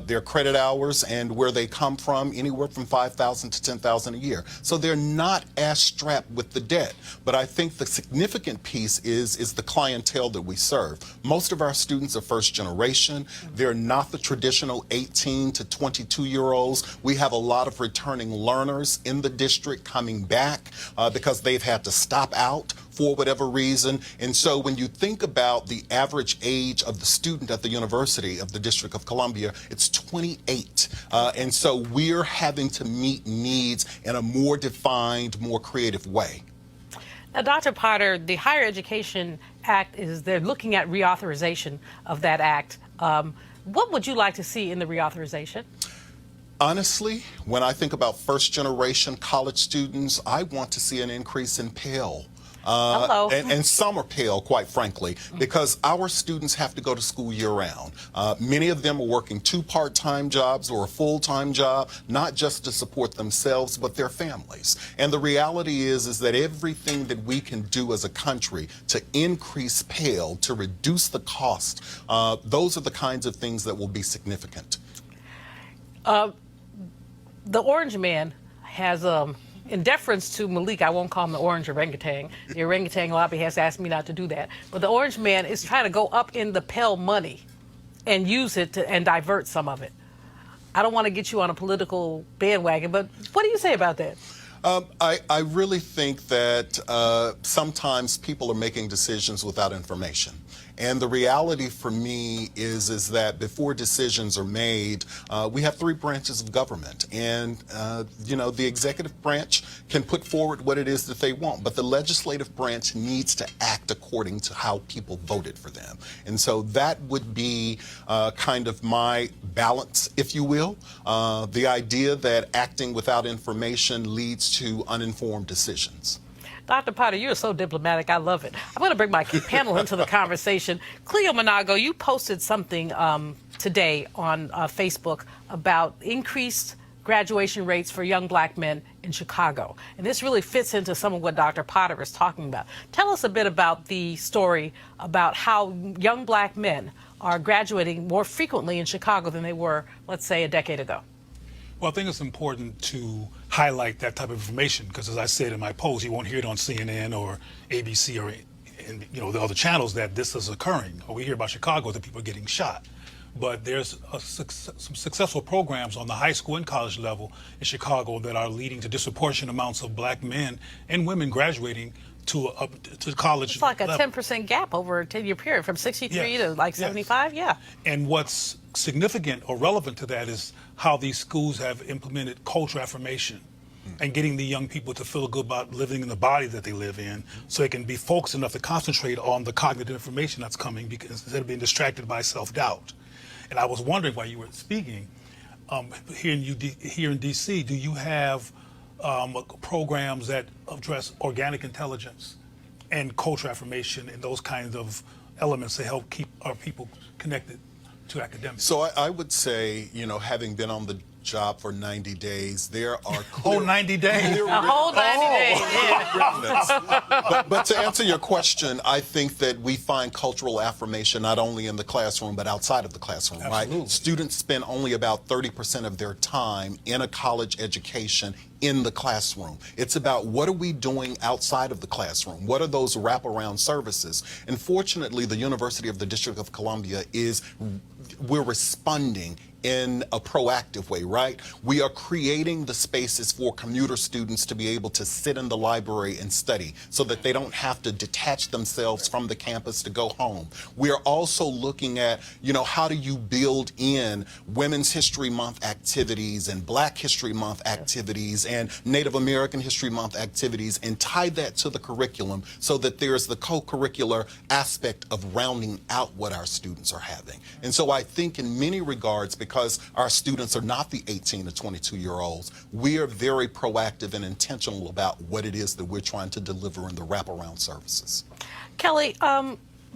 their credit hours and where they come from, anywhere from $5,000 to $10,000 a year. So they're not as strapped with the debt. But I think the significant piece is the clientele that we serve. Most of our students are first generation. They're not the traditional 18 to 22-year-olds. We have a lot of returning learners in the district coming back because they've had to stop out for whatever reason. And so when you think about the average age of the student at the University of the District of Columbia, it's 28. And so we're having to meet needs in a more defined, more creative way. Now, Dr. Potter, the Higher Education Act they're looking at reauthorization of that act. What would you like to see in the reauthorization? Honestly, when I think about first-generation college students, I want to see an increase in Pell. And some are Pell, quite frankly, because our students have to go to school year-round. Many of them are working 2 part-time jobs or a full-time job, not just to support themselves, but their families. And the reality is that everything that we can do as a country to increase Pell, to reduce the cost, those are the kinds of things that will be significant. The Orange Man has in deference to Malik, I won't call him the orange orangutan. The orangutan lobby has asked me not to do that. But the Orange Man is trying to go up in the Pell money and use it and divert some of it. I don't want to get you on a political bandwagon, but what do you say about that? I really think that sometimes people are making decisions without information. And the reality for me is that before decisions are made, we have three branches of government. And, the executive branch can put forward what it is that they want, but the legislative branch needs to act according to how people voted for them. And so that would be kind of my balance, if you will. The idea that acting without information leads to uninformed decisions. Dr. Potter, you're so diplomatic. I love it. I'm going to bring my panel into the conversation. Cleo Monago, you posted something today on Facebook about increased graduation rates for young black men in Chicago. And this really fits into some of what Dr. Potter is talking about. Tell us a bit about the story about how young black men are graduating more frequently in Chicago than they were, let's say, a decade ago. Well, I think it's important to highlight that type of information because, as I said in my post, you won't hear it on CNN or ABC or the other channels that this is occurring. Or we hear about Chicago that people are getting shot. But there's some successful programs on the high school and college level in Chicago that are leading to disproportionate amounts of black men and women graduating to college. It's like a level. 10% gap over a 10-year period from 63 to like 75. Yeah. And what's significant or relevant to that is how these schools have implemented cultural affirmation and getting the young people to feel good about living in the body that they live in so they can be focused enough to concentrate on the cognitive information that's coming because instead of being distracted by self-doubt. And I was wondering while you were speaking, here in D.C., do you have programs that address organic intelligence and cultural affirmation and those kinds of elements to help keep our people connected to academics? So I would say, having been on the job for 90 days, there are clear... Oh, 90 days? A whole 90 days, yeah. But to answer your question, I think that we find cultural affirmation not only in the classroom, but outside of the classroom, Absolutely. right? Students spend only about 30% of their time in a college education in the classroom. It's about what are we doing outside of the classroom? What are those wraparound services? And fortunately, the University of the District of Columbia we're responding in a proactive way, right? We are creating the spaces for commuter students to be able to sit in the library and study so that they don't have to detach themselves from the campus to go home. We are also looking at, how do you build in Women's History Month activities and Black History Month activities and Native American History Month activities and tie that to the curriculum so that there's the co-curricular aspect of rounding out what our students are having. And so I think in many regards, because our students are not the 18 to 22-year-olds, we are very proactive and intentional about what it is that we're trying to deliver in the wraparound services. Kelly,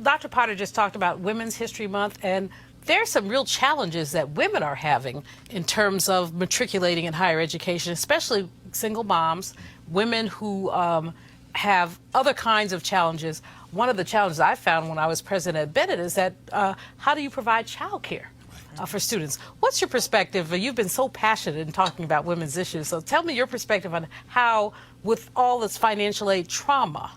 Dr. Potter just talked about Women's History Month, and there's some real challenges that women are having in terms of matriculating in higher education, especially single moms, women who have other kinds of challenges. One of the challenges I found when I was president at Bennett is that how do you provide childcare for students? What's your perspective? You've been so passionate in talking about women's issues, so tell me your perspective on how, with all this financial aid trauma,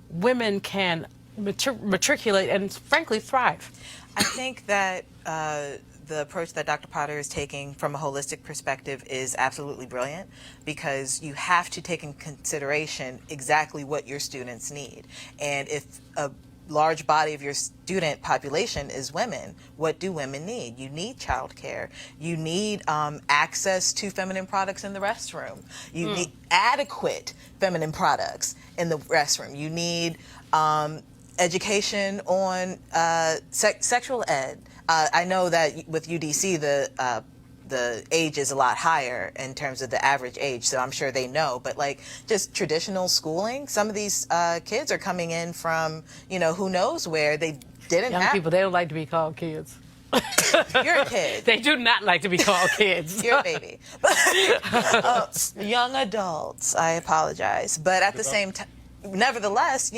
women can matriculate and, frankly, thrive. I think that the approach that Dr. Potter is taking from a holistic perspective is absolutely brilliant because you have to take in consideration exactly what your students need. And if a large body of your student population is women, what do women need? You need childcare. You need access to feminine products in the restroom. You need adequate feminine products in the restroom. You need education on sexual ed. I know that with UDC, the age is a lot higher in terms of the average age, so I'm sure they know. But like just traditional schooling, some of these kids are coming in from, who knows where. They didn't Young people, they don't like to be called kids. You're a kid. They do not like to be called kids. You're a baby. Young adults, I apologize. But at the same time, nevertheless,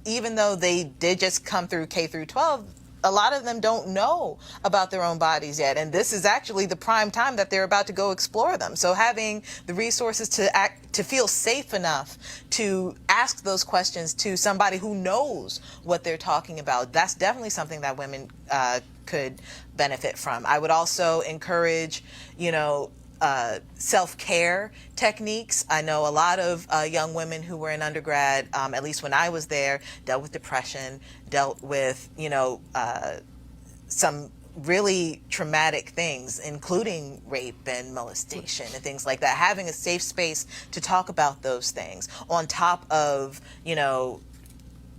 even though they did just come through K through 12, a lot of them don't know about their own bodies yet, and this is actually the prime time that they're about to go explore them. So having the resources to feel safe enough to ask those questions to somebody who knows what they're talking about, that's definitely something that women could benefit from. I would also encourage, self-care techniques. I know a lot of young women who were in undergrad, at least when I was there, dealt with depression, dealt with, some really traumatic things, including rape and molestation and things like that. Having a safe space to talk about those things on top of,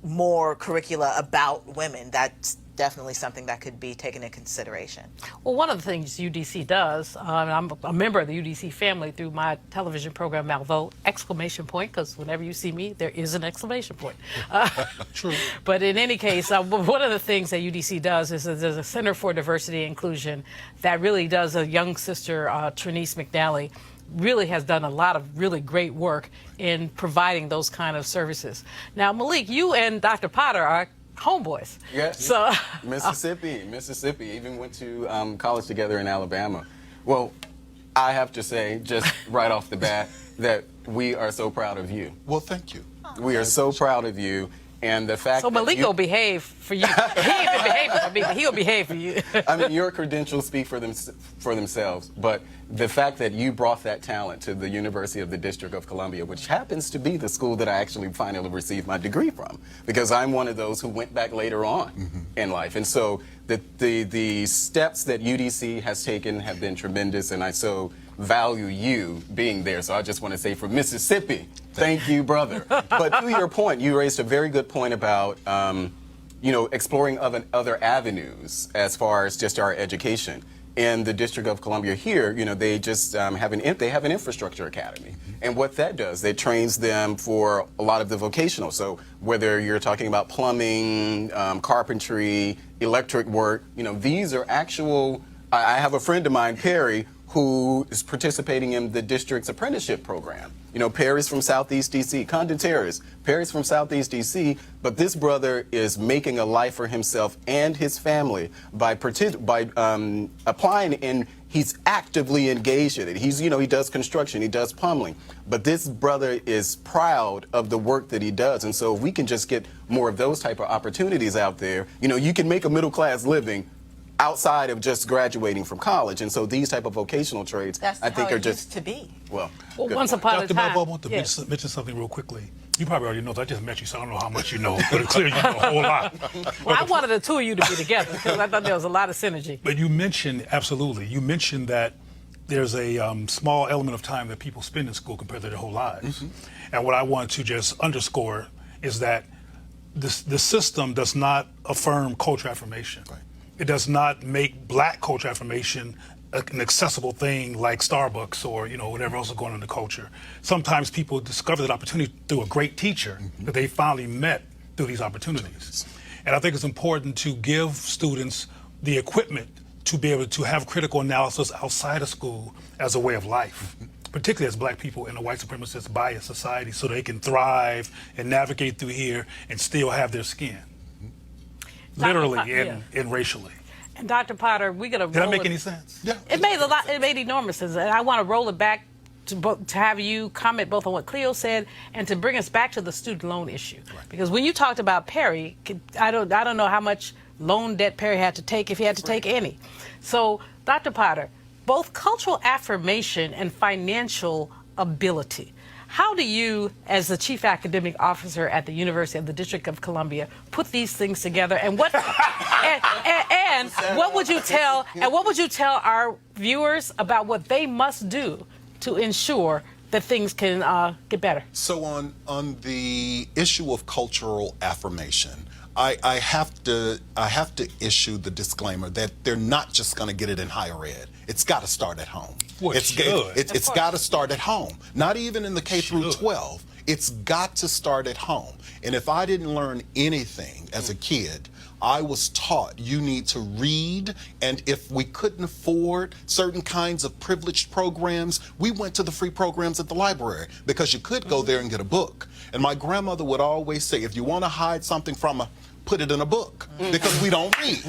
more curricula about women, that's definitely something that could be taken into consideration. Well, one of the things UDC does, I'm a member of the UDC family through my television program, Malvo, exclamation point, because whenever you see me, there is an exclamation point. True. But in any case, one of the things that UDC does is there's a Center for Diversity and Inclusion that really does, a young sister, Trinice McNally, really has done a lot of really great work in providing those kind of services. Now, Malik, you and Dr. Potter are homeboys. Yes. So Mississippi, even went to college together in Alabama. Well, I have to say, just right off the bat, that we are so proud of you. Well, thank you. We are so proud of you. And the fact so that Malik will behave for you. He ain't been behaving for me, but he'll behave for you. I mean, your credentials speak for themselves, but the fact that you brought that talent to the University of the District of Columbia, which happens to be the school that I actually finally received my degree from, because I'm one of those who went back later on in life. And so the steps that UDC has taken have been tremendous, and I so value you being there. So I just want to say, from Mississippi, thank you, brother. But to your point, you raised a very good point about exploring other avenues as far as just our education. In the District of Columbia here, they just have an infrastructure academy. And what that does, it trains them for a lot of the vocational. So whether you're talking about plumbing, carpentry, electric work, these are actual. I have a friend of mine, Perry, who is participating in the district's apprenticeship program. Perry's from Southeast DC, Condon Terrace. Perry's from Southeast DC, but this brother is making a life for himself and his family by applying, and he's actively engaged in it. He does construction, he does plumbing, but this brother is proud of the work that he does. And so if we can just get more of those type of opportunities out there, you can make a middle-class living outside of just graduating from college. And so these type of vocational trades, I think, are just to be. Well, once upon a time. Dr. Melville, I want to mention something real quickly. You probably already know. I just met you, so I don't know how much you know, but clearly you know a whole lot. Well, I wanted the two of you to be together because I thought there was a lot of synergy. But you mentioned, absolutely, that there's a small element of time that people spend in school compared to their whole lives. And what I want to just underscore is that the system does not affirm cultural affirmation. Right. It does not make black culture affirmation an accessible thing like Starbucks or whatever else is going on in the culture. Sometimes people discover that opportunity through a great teacher that they finally met through these opportunities. And I think it's important to give students the equipment to be able to have critical analysis outside of school as a way of life, particularly as black people in a white supremacist biased society, so they can thrive and navigate through here and still have their skin. Literally and racially. And Dr. Potter, we're gonna. Did that make any sense? Yeah. It made enormous sense, and I want to roll it back to have you comment both on what Cleo said and to bring us back to the student loan issue. Right. Because when you talked about Perry, I don't know how much loan debt Perry had to take, if he had to take any. So, Dr. Potter, both cultural affirmation and financial ability. How do you, as the chief academic officer at the University of the District of Columbia, put these things together? And what and what would you tell our viewers about what they must do to ensure that things can get better? So on the issue of cultural affirmation, I have to issue the disclaimer that they're not just going to get it in higher ed. It's got to start at home. Well, it's got to start at home. Not even in the K through 12. It's got to start at home. And if I didn't learn anything as a kid, I was taught you need to read, and if we couldn't afford certain kinds of privileged programs, we went to the free programs at the library because you could go there and get a book. And my grandmother would always say, if you want to hide something from a put it in a book because we don't read.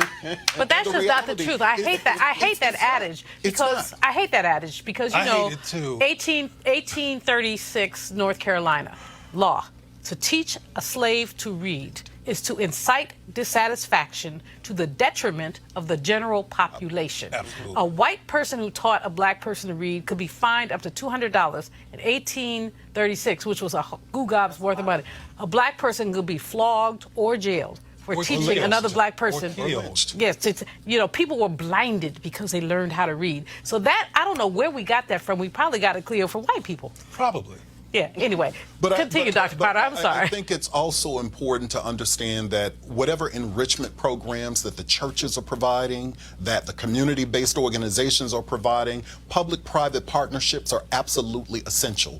But that's just not the truth. I hate that adage because I hate that adage because 1836 North Carolina law, to teach a slave to read, is to incite dissatisfaction to the detriment of the general population. Absolutely. A white person who taught a black person to read could be fined up to $200 in 1836, which was a googob's worth of money. A black person could be flogged or jailed for Or teaching lynched. another black person. Or killed. Yes, people were blinded because they learned how to read. So that, I don't know where we got that from. We probably got it clear from white people. Probably. Yeah, anyway, continue, Dr. Potter. I'm sorry. I think it's also important to understand that whatever enrichment programs that the churches are providing, that the community-based organizations are providing, public-private partnerships are absolutely essential.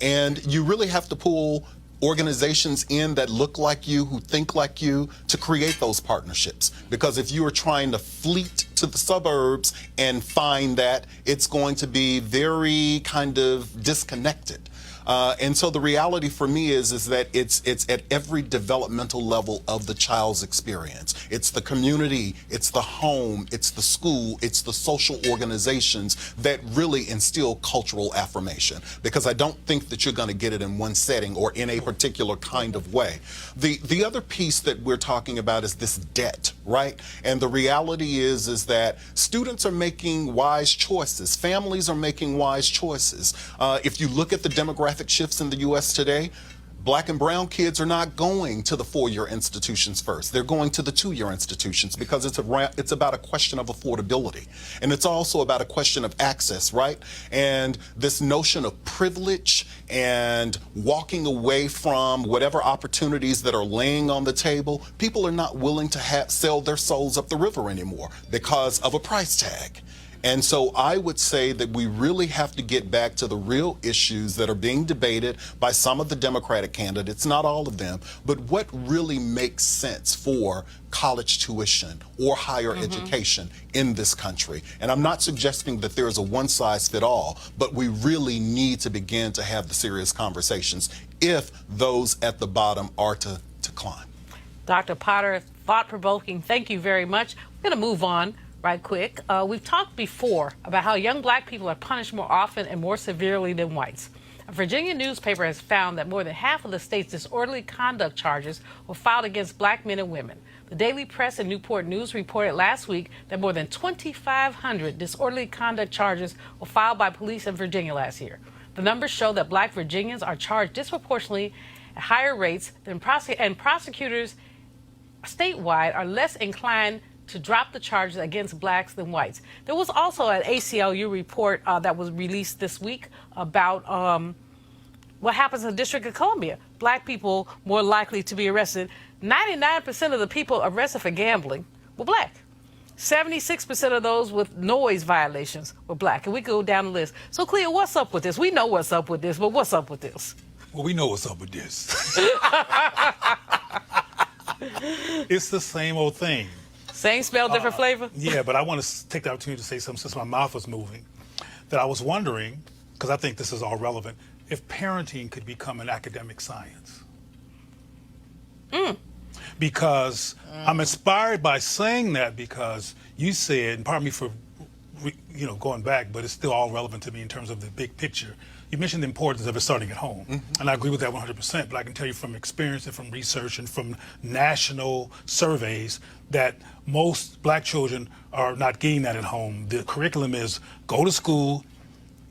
And you really have to pull organizations in that look like you, who think like you, to create those partnerships. Because if you are trying to fleet to the suburbs and find that, it's going to be very kind of disconnected. And so the reality for me is that it's at every developmental level of the child's experience. It's the community, it's the home, it's the school, it's the social organizations that really instill cultural affirmation. Because I don't think that you're going to get it in one setting or in a particular kind of way. The other piece that we're talking about is this debt, right? And the reality is that students are making wise choices. Families are making wise choices. If you look at the demographic shifts in the U.S. today, black and brown kids are not going to the 4-year institutions first. They're going to the 2-year institutions because it's about a question of affordability. And it's also about a question of access, right? And this notion of privilege and walking away from whatever opportunities that are laying on the table, people are not willing to sell their souls up the river anymore because of a price tag. And so I would say that we really have to get back to the real issues that are being debated by some of the Democratic candidates, not all of them, but what really makes sense for college tuition or higher education in this country. And I'm not suggesting that there is a one-size-fits-all, but we really need to begin to have the serious conversations if those at the bottom are to climb. Dr. Potter, thought-provoking. Thank you very much. We're going to move on right quick. We've talked before about how young black people are punished more often and more severely than whites. A Virginia newspaper has found that more than half of the state's disorderly conduct charges were filed against black men and women. The Daily Press and Newport News reported last week that more than 2,500 disorderly conduct charges were filed by police in Virginia last year. The numbers show that black Virginians are charged disproportionately at higher rates than prosecutors statewide are less inclined to drop the charges against blacks than whites. There was also an ACLU report that was released this week about what happens in the District of Columbia. Black people more likely to be arrested. 99% of the people arrested for gambling were black. 76% of those with noise violations were black. And we go down the list. So, Clea, what's up with this? We know what's up with this, but what's up with this? Well, we know what's up with this. It's the same old thing. Same smell, different flavor? Yeah, but I want to take the opportunity to say something since my mouth was moving, that I was wondering, because I think this is all relevant, if parenting could become an academic science. Because I'm inspired by saying that because you said, and pardon me for going back, but it's still all relevant to me in terms of the big picture. You mentioned the importance of it starting at home, and I agree with that 100%, but I can tell you from experience and from research and from national surveys that most black children are not getting that at home. The curriculum is go to school,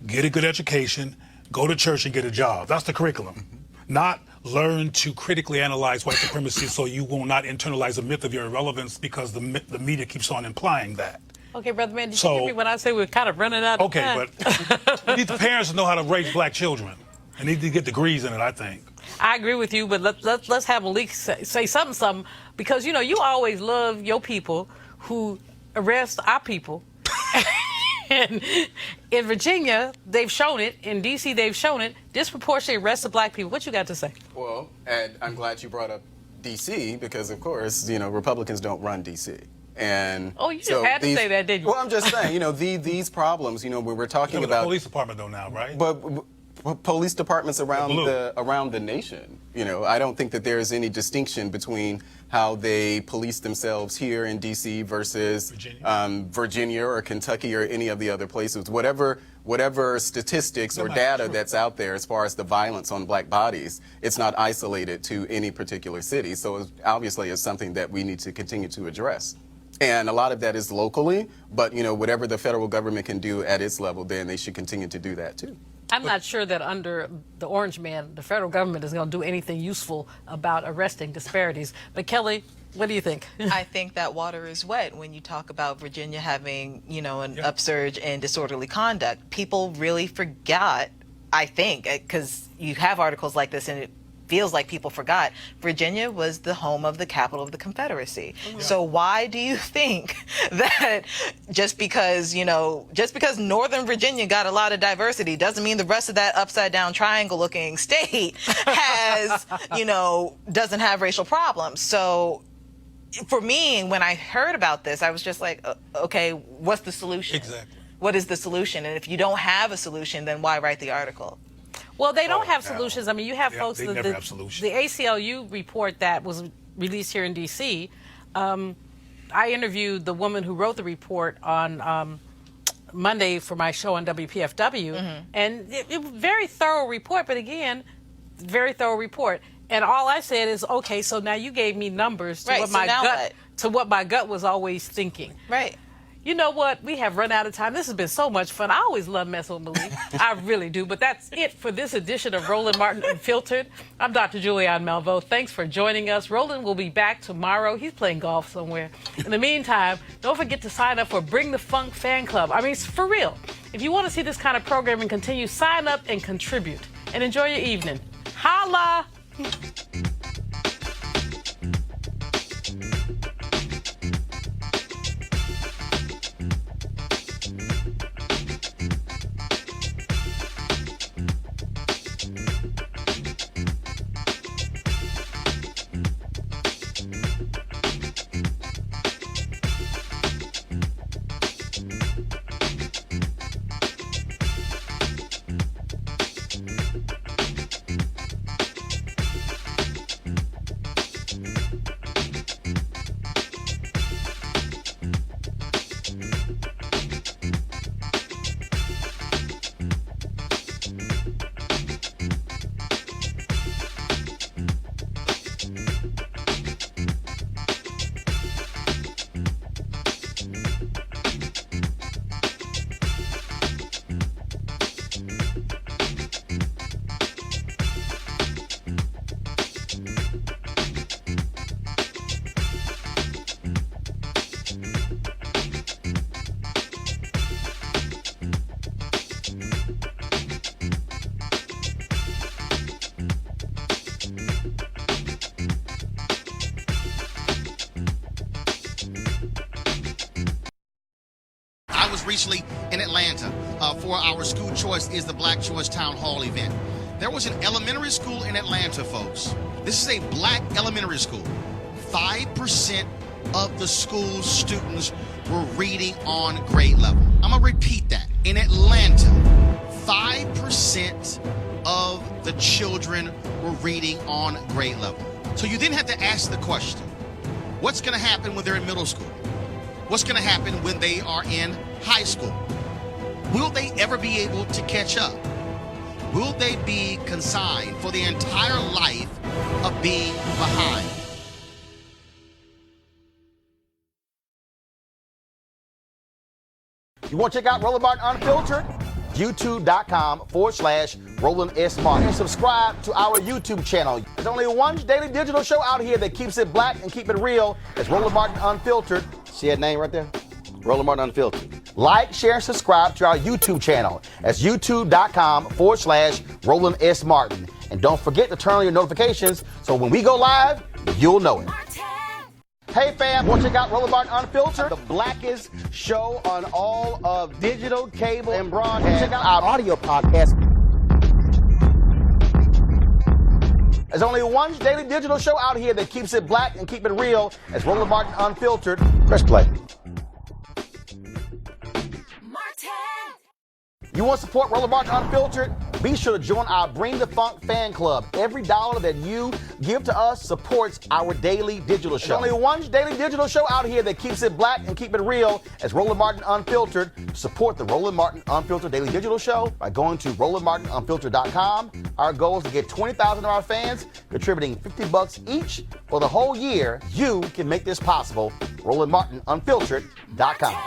get a good education, go to church and get a job. That's the curriculum. Not learn to critically analyze white supremacy so you will not internalize a myth of your irrelevance because the media keeps on implying that. Okay, Brother Man, did you hear me when I say we're kind of running out of time? Okay, but we need the parents to know how to raise black children. They need to get degrees in it, I think. I agree with you, but let's have Malik say something, because, you always love your people who arrest our people. And in Virginia, they've shown it. In D.C., they've shown it. Disproportionately arrest of black people. What you got to say? Well, and I'm glad you brought up D.C. because, of course, Republicans don't run D.C. And you just had to say that, didn't you? Well, I'm just saying, these problems, when we're talking about the police department though now, right? But police departments around the nation, I don't think that there is any distinction between how they police themselves here in D.C. versus Virginia or Kentucky or any of the other places. Whatever whatever statistics or data that's out there as far as the violence on black bodies, it's not isolated to any particular city. So it obviously is something that we need to continue to address. And a lot of that is locally, but whatever the federal government can do at its level, then they should continue to do that too. I'm not sure that under the Orange Man, the federal government is going to do anything useful about arresting disparities. But Kelly, what do you think? I think that water is wet when you talk about Virginia having, an upsurge in disorderly conduct. People really forgot, I think, because you have articles like this and it feels like people forgot, Virginia was the home of the capital of the Confederacy. So why do you think that just because Northern Virginia got a lot of diversity doesn't mean the rest of that upside down triangle looking state has, doesn't have racial problems? So for me, when I heard about this, I was just like, okay, what's the solution? Exactly. What is the solution? And if you don't have a solution, then why write the article? Well, they don't have solutions. I mean, you have folks. They never have solutions. The ACLU report that was released here in D.C. I interviewed the woman who wrote the report on Monday for my show on WPFW, and it was a very thorough report. But again, very thorough report. And all I said is, okay, so now you gave me numbers to what my gut was always thinking. Right. You know what? We have run out of time. This has been so much fun. I always love messing with Malik. I really do. But that's it for this edition of Roland Martin Unfiltered. I'm Dr. Julianne Malveaux. Thanks for joining us. Roland will be back tomorrow. He's playing golf somewhere. In the meantime, don't forget to sign up for Bring the Funk Fan Club. I mean, for real. If you want to see this kind of programming continue, sign up and contribute. And enjoy your evening. Holla! Recently in Atlanta for our School Choice is the Black Choice Town Hall event. There was an elementary school in Atlanta, folks. This is a black elementary school. 5% of the school's students were reading on grade level. I'm going to repeat that. In Atlanta, 5% of the children were reading on grade level. So you then have to ask the question, what's going to happen when they're in middle school? What's going to happen when they are in high school? Will they ever be able to catch up? Will they be consigned for the entire life of being behind? You want to check out Roland Martin Unfiltered? YouTube.com/Roland S. Martin. And subscribe to our YouTube channel. There's only one daily digital show out here that keeps it black and keep it real. It's Roland Martin Unfiltered. See that name right there? Roland Martin Unfiltered. Like, share, and subscribe to our YouTube channel. That's youtube.com/Roland S. Martin. And don't forget to turn on your notifications so when we go live, you'll know it. Hey fam, want to check out Roland Martin Unfiltered? The blackest show on all of digital, cable, and broadcast. Check out our audio podcast. There's only one daily digital show out here that keeps it black and keep it real. It's Roland Martin Unfiltered. Press play. You want to support Roland Martin Unfiltered? Be sure to join our Bring the Funk fan club. Every dollar that you give to us supports our daily digital show. There's only one daily digital show out here that keeps it black and keep it real. As Roland Martin Unfiltered. Support the Roland Martin Unfiltered daily digital show by going to RolandMartinUnfiltered.com. Our goal is to get 20,000 of our fans contributing $50 each for the whole year. You can make this possible. RolandMartinUnfiltered.com.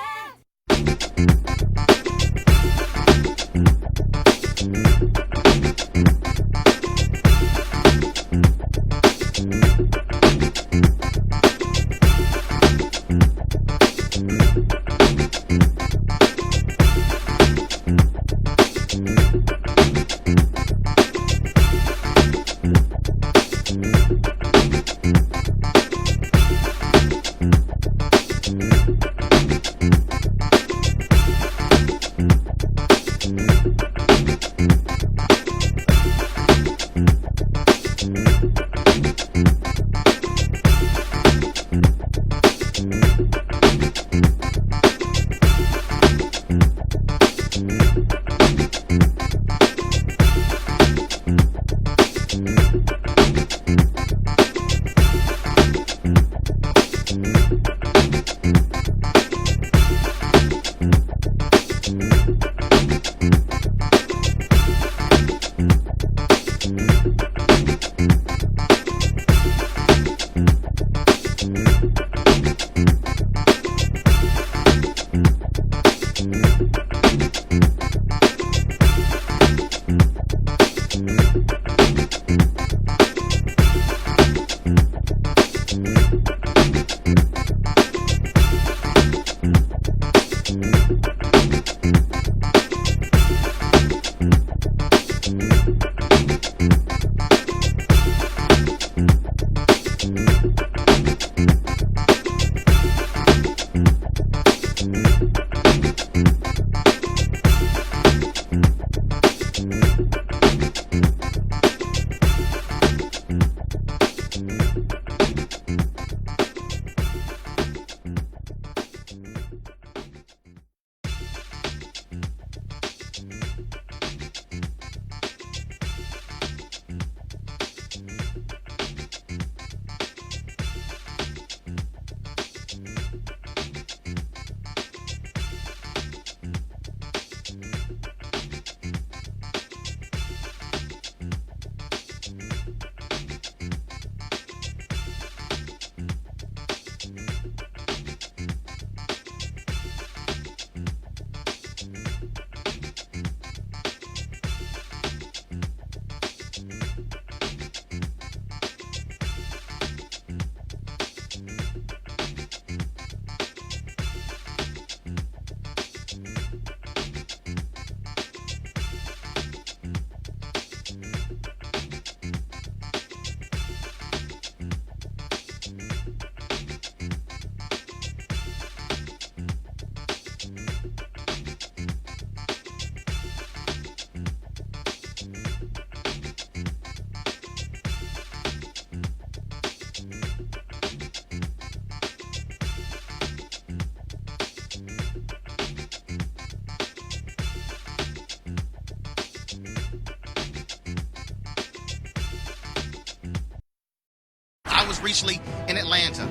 I was recently in Atlanta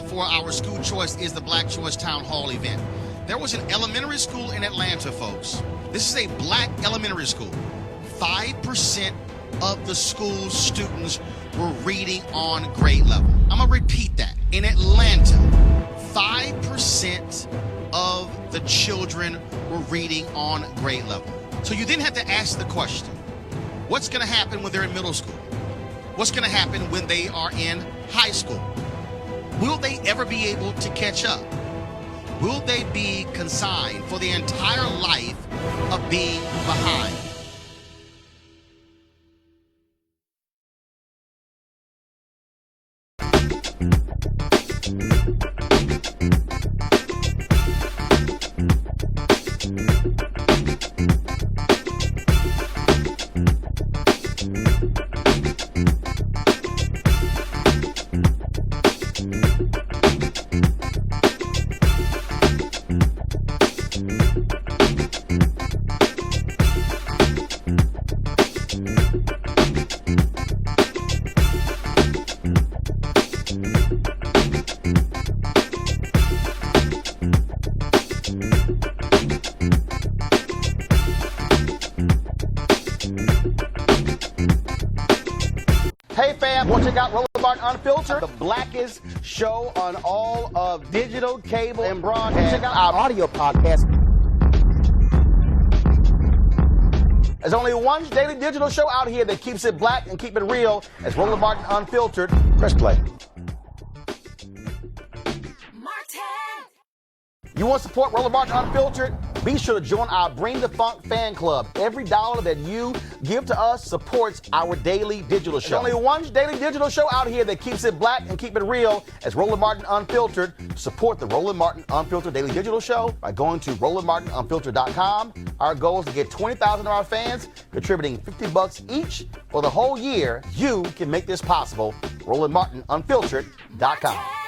for our School Choice is the Black Choice Town Hall event. There was an elementary school in Atlanta, folks. This is a black elementary school. 5% of the school's students were reading on grade level. I'm going to repeat that. In Atlanta, 5% of the children were reading on grade level. So you then have to ask the question, what's going to happen when they're in middle school? What's going to happen when they are in high school? Will they ever be able to catch up? Will they be consigned for the entire life of being behind? Check out Roland Martin Unfiltered, the blackest show on all of digital, cable, and broadcast. Check out our audio podcast. There's only one daily digital show out here that keeps it black and keep it real. It's Roland Martin Unfiltered. Press play. You want to support Roland Martin Unfiltered? Be sure to join our Bring the Funk fan club. Every dollar that you give to us supports our daily digital show. There's only one daily digital show out here that keeps it black and keep it real. It's Roland Martin Unfiltered. Support the Roland Martin Unfiltered daily digital show by going to RolandMartinUnfiltered.com. Our goal is to get 20,000 of our fans contributing $50 each for the whole year. You can make this possible. RolandMartinUnfiltered.com.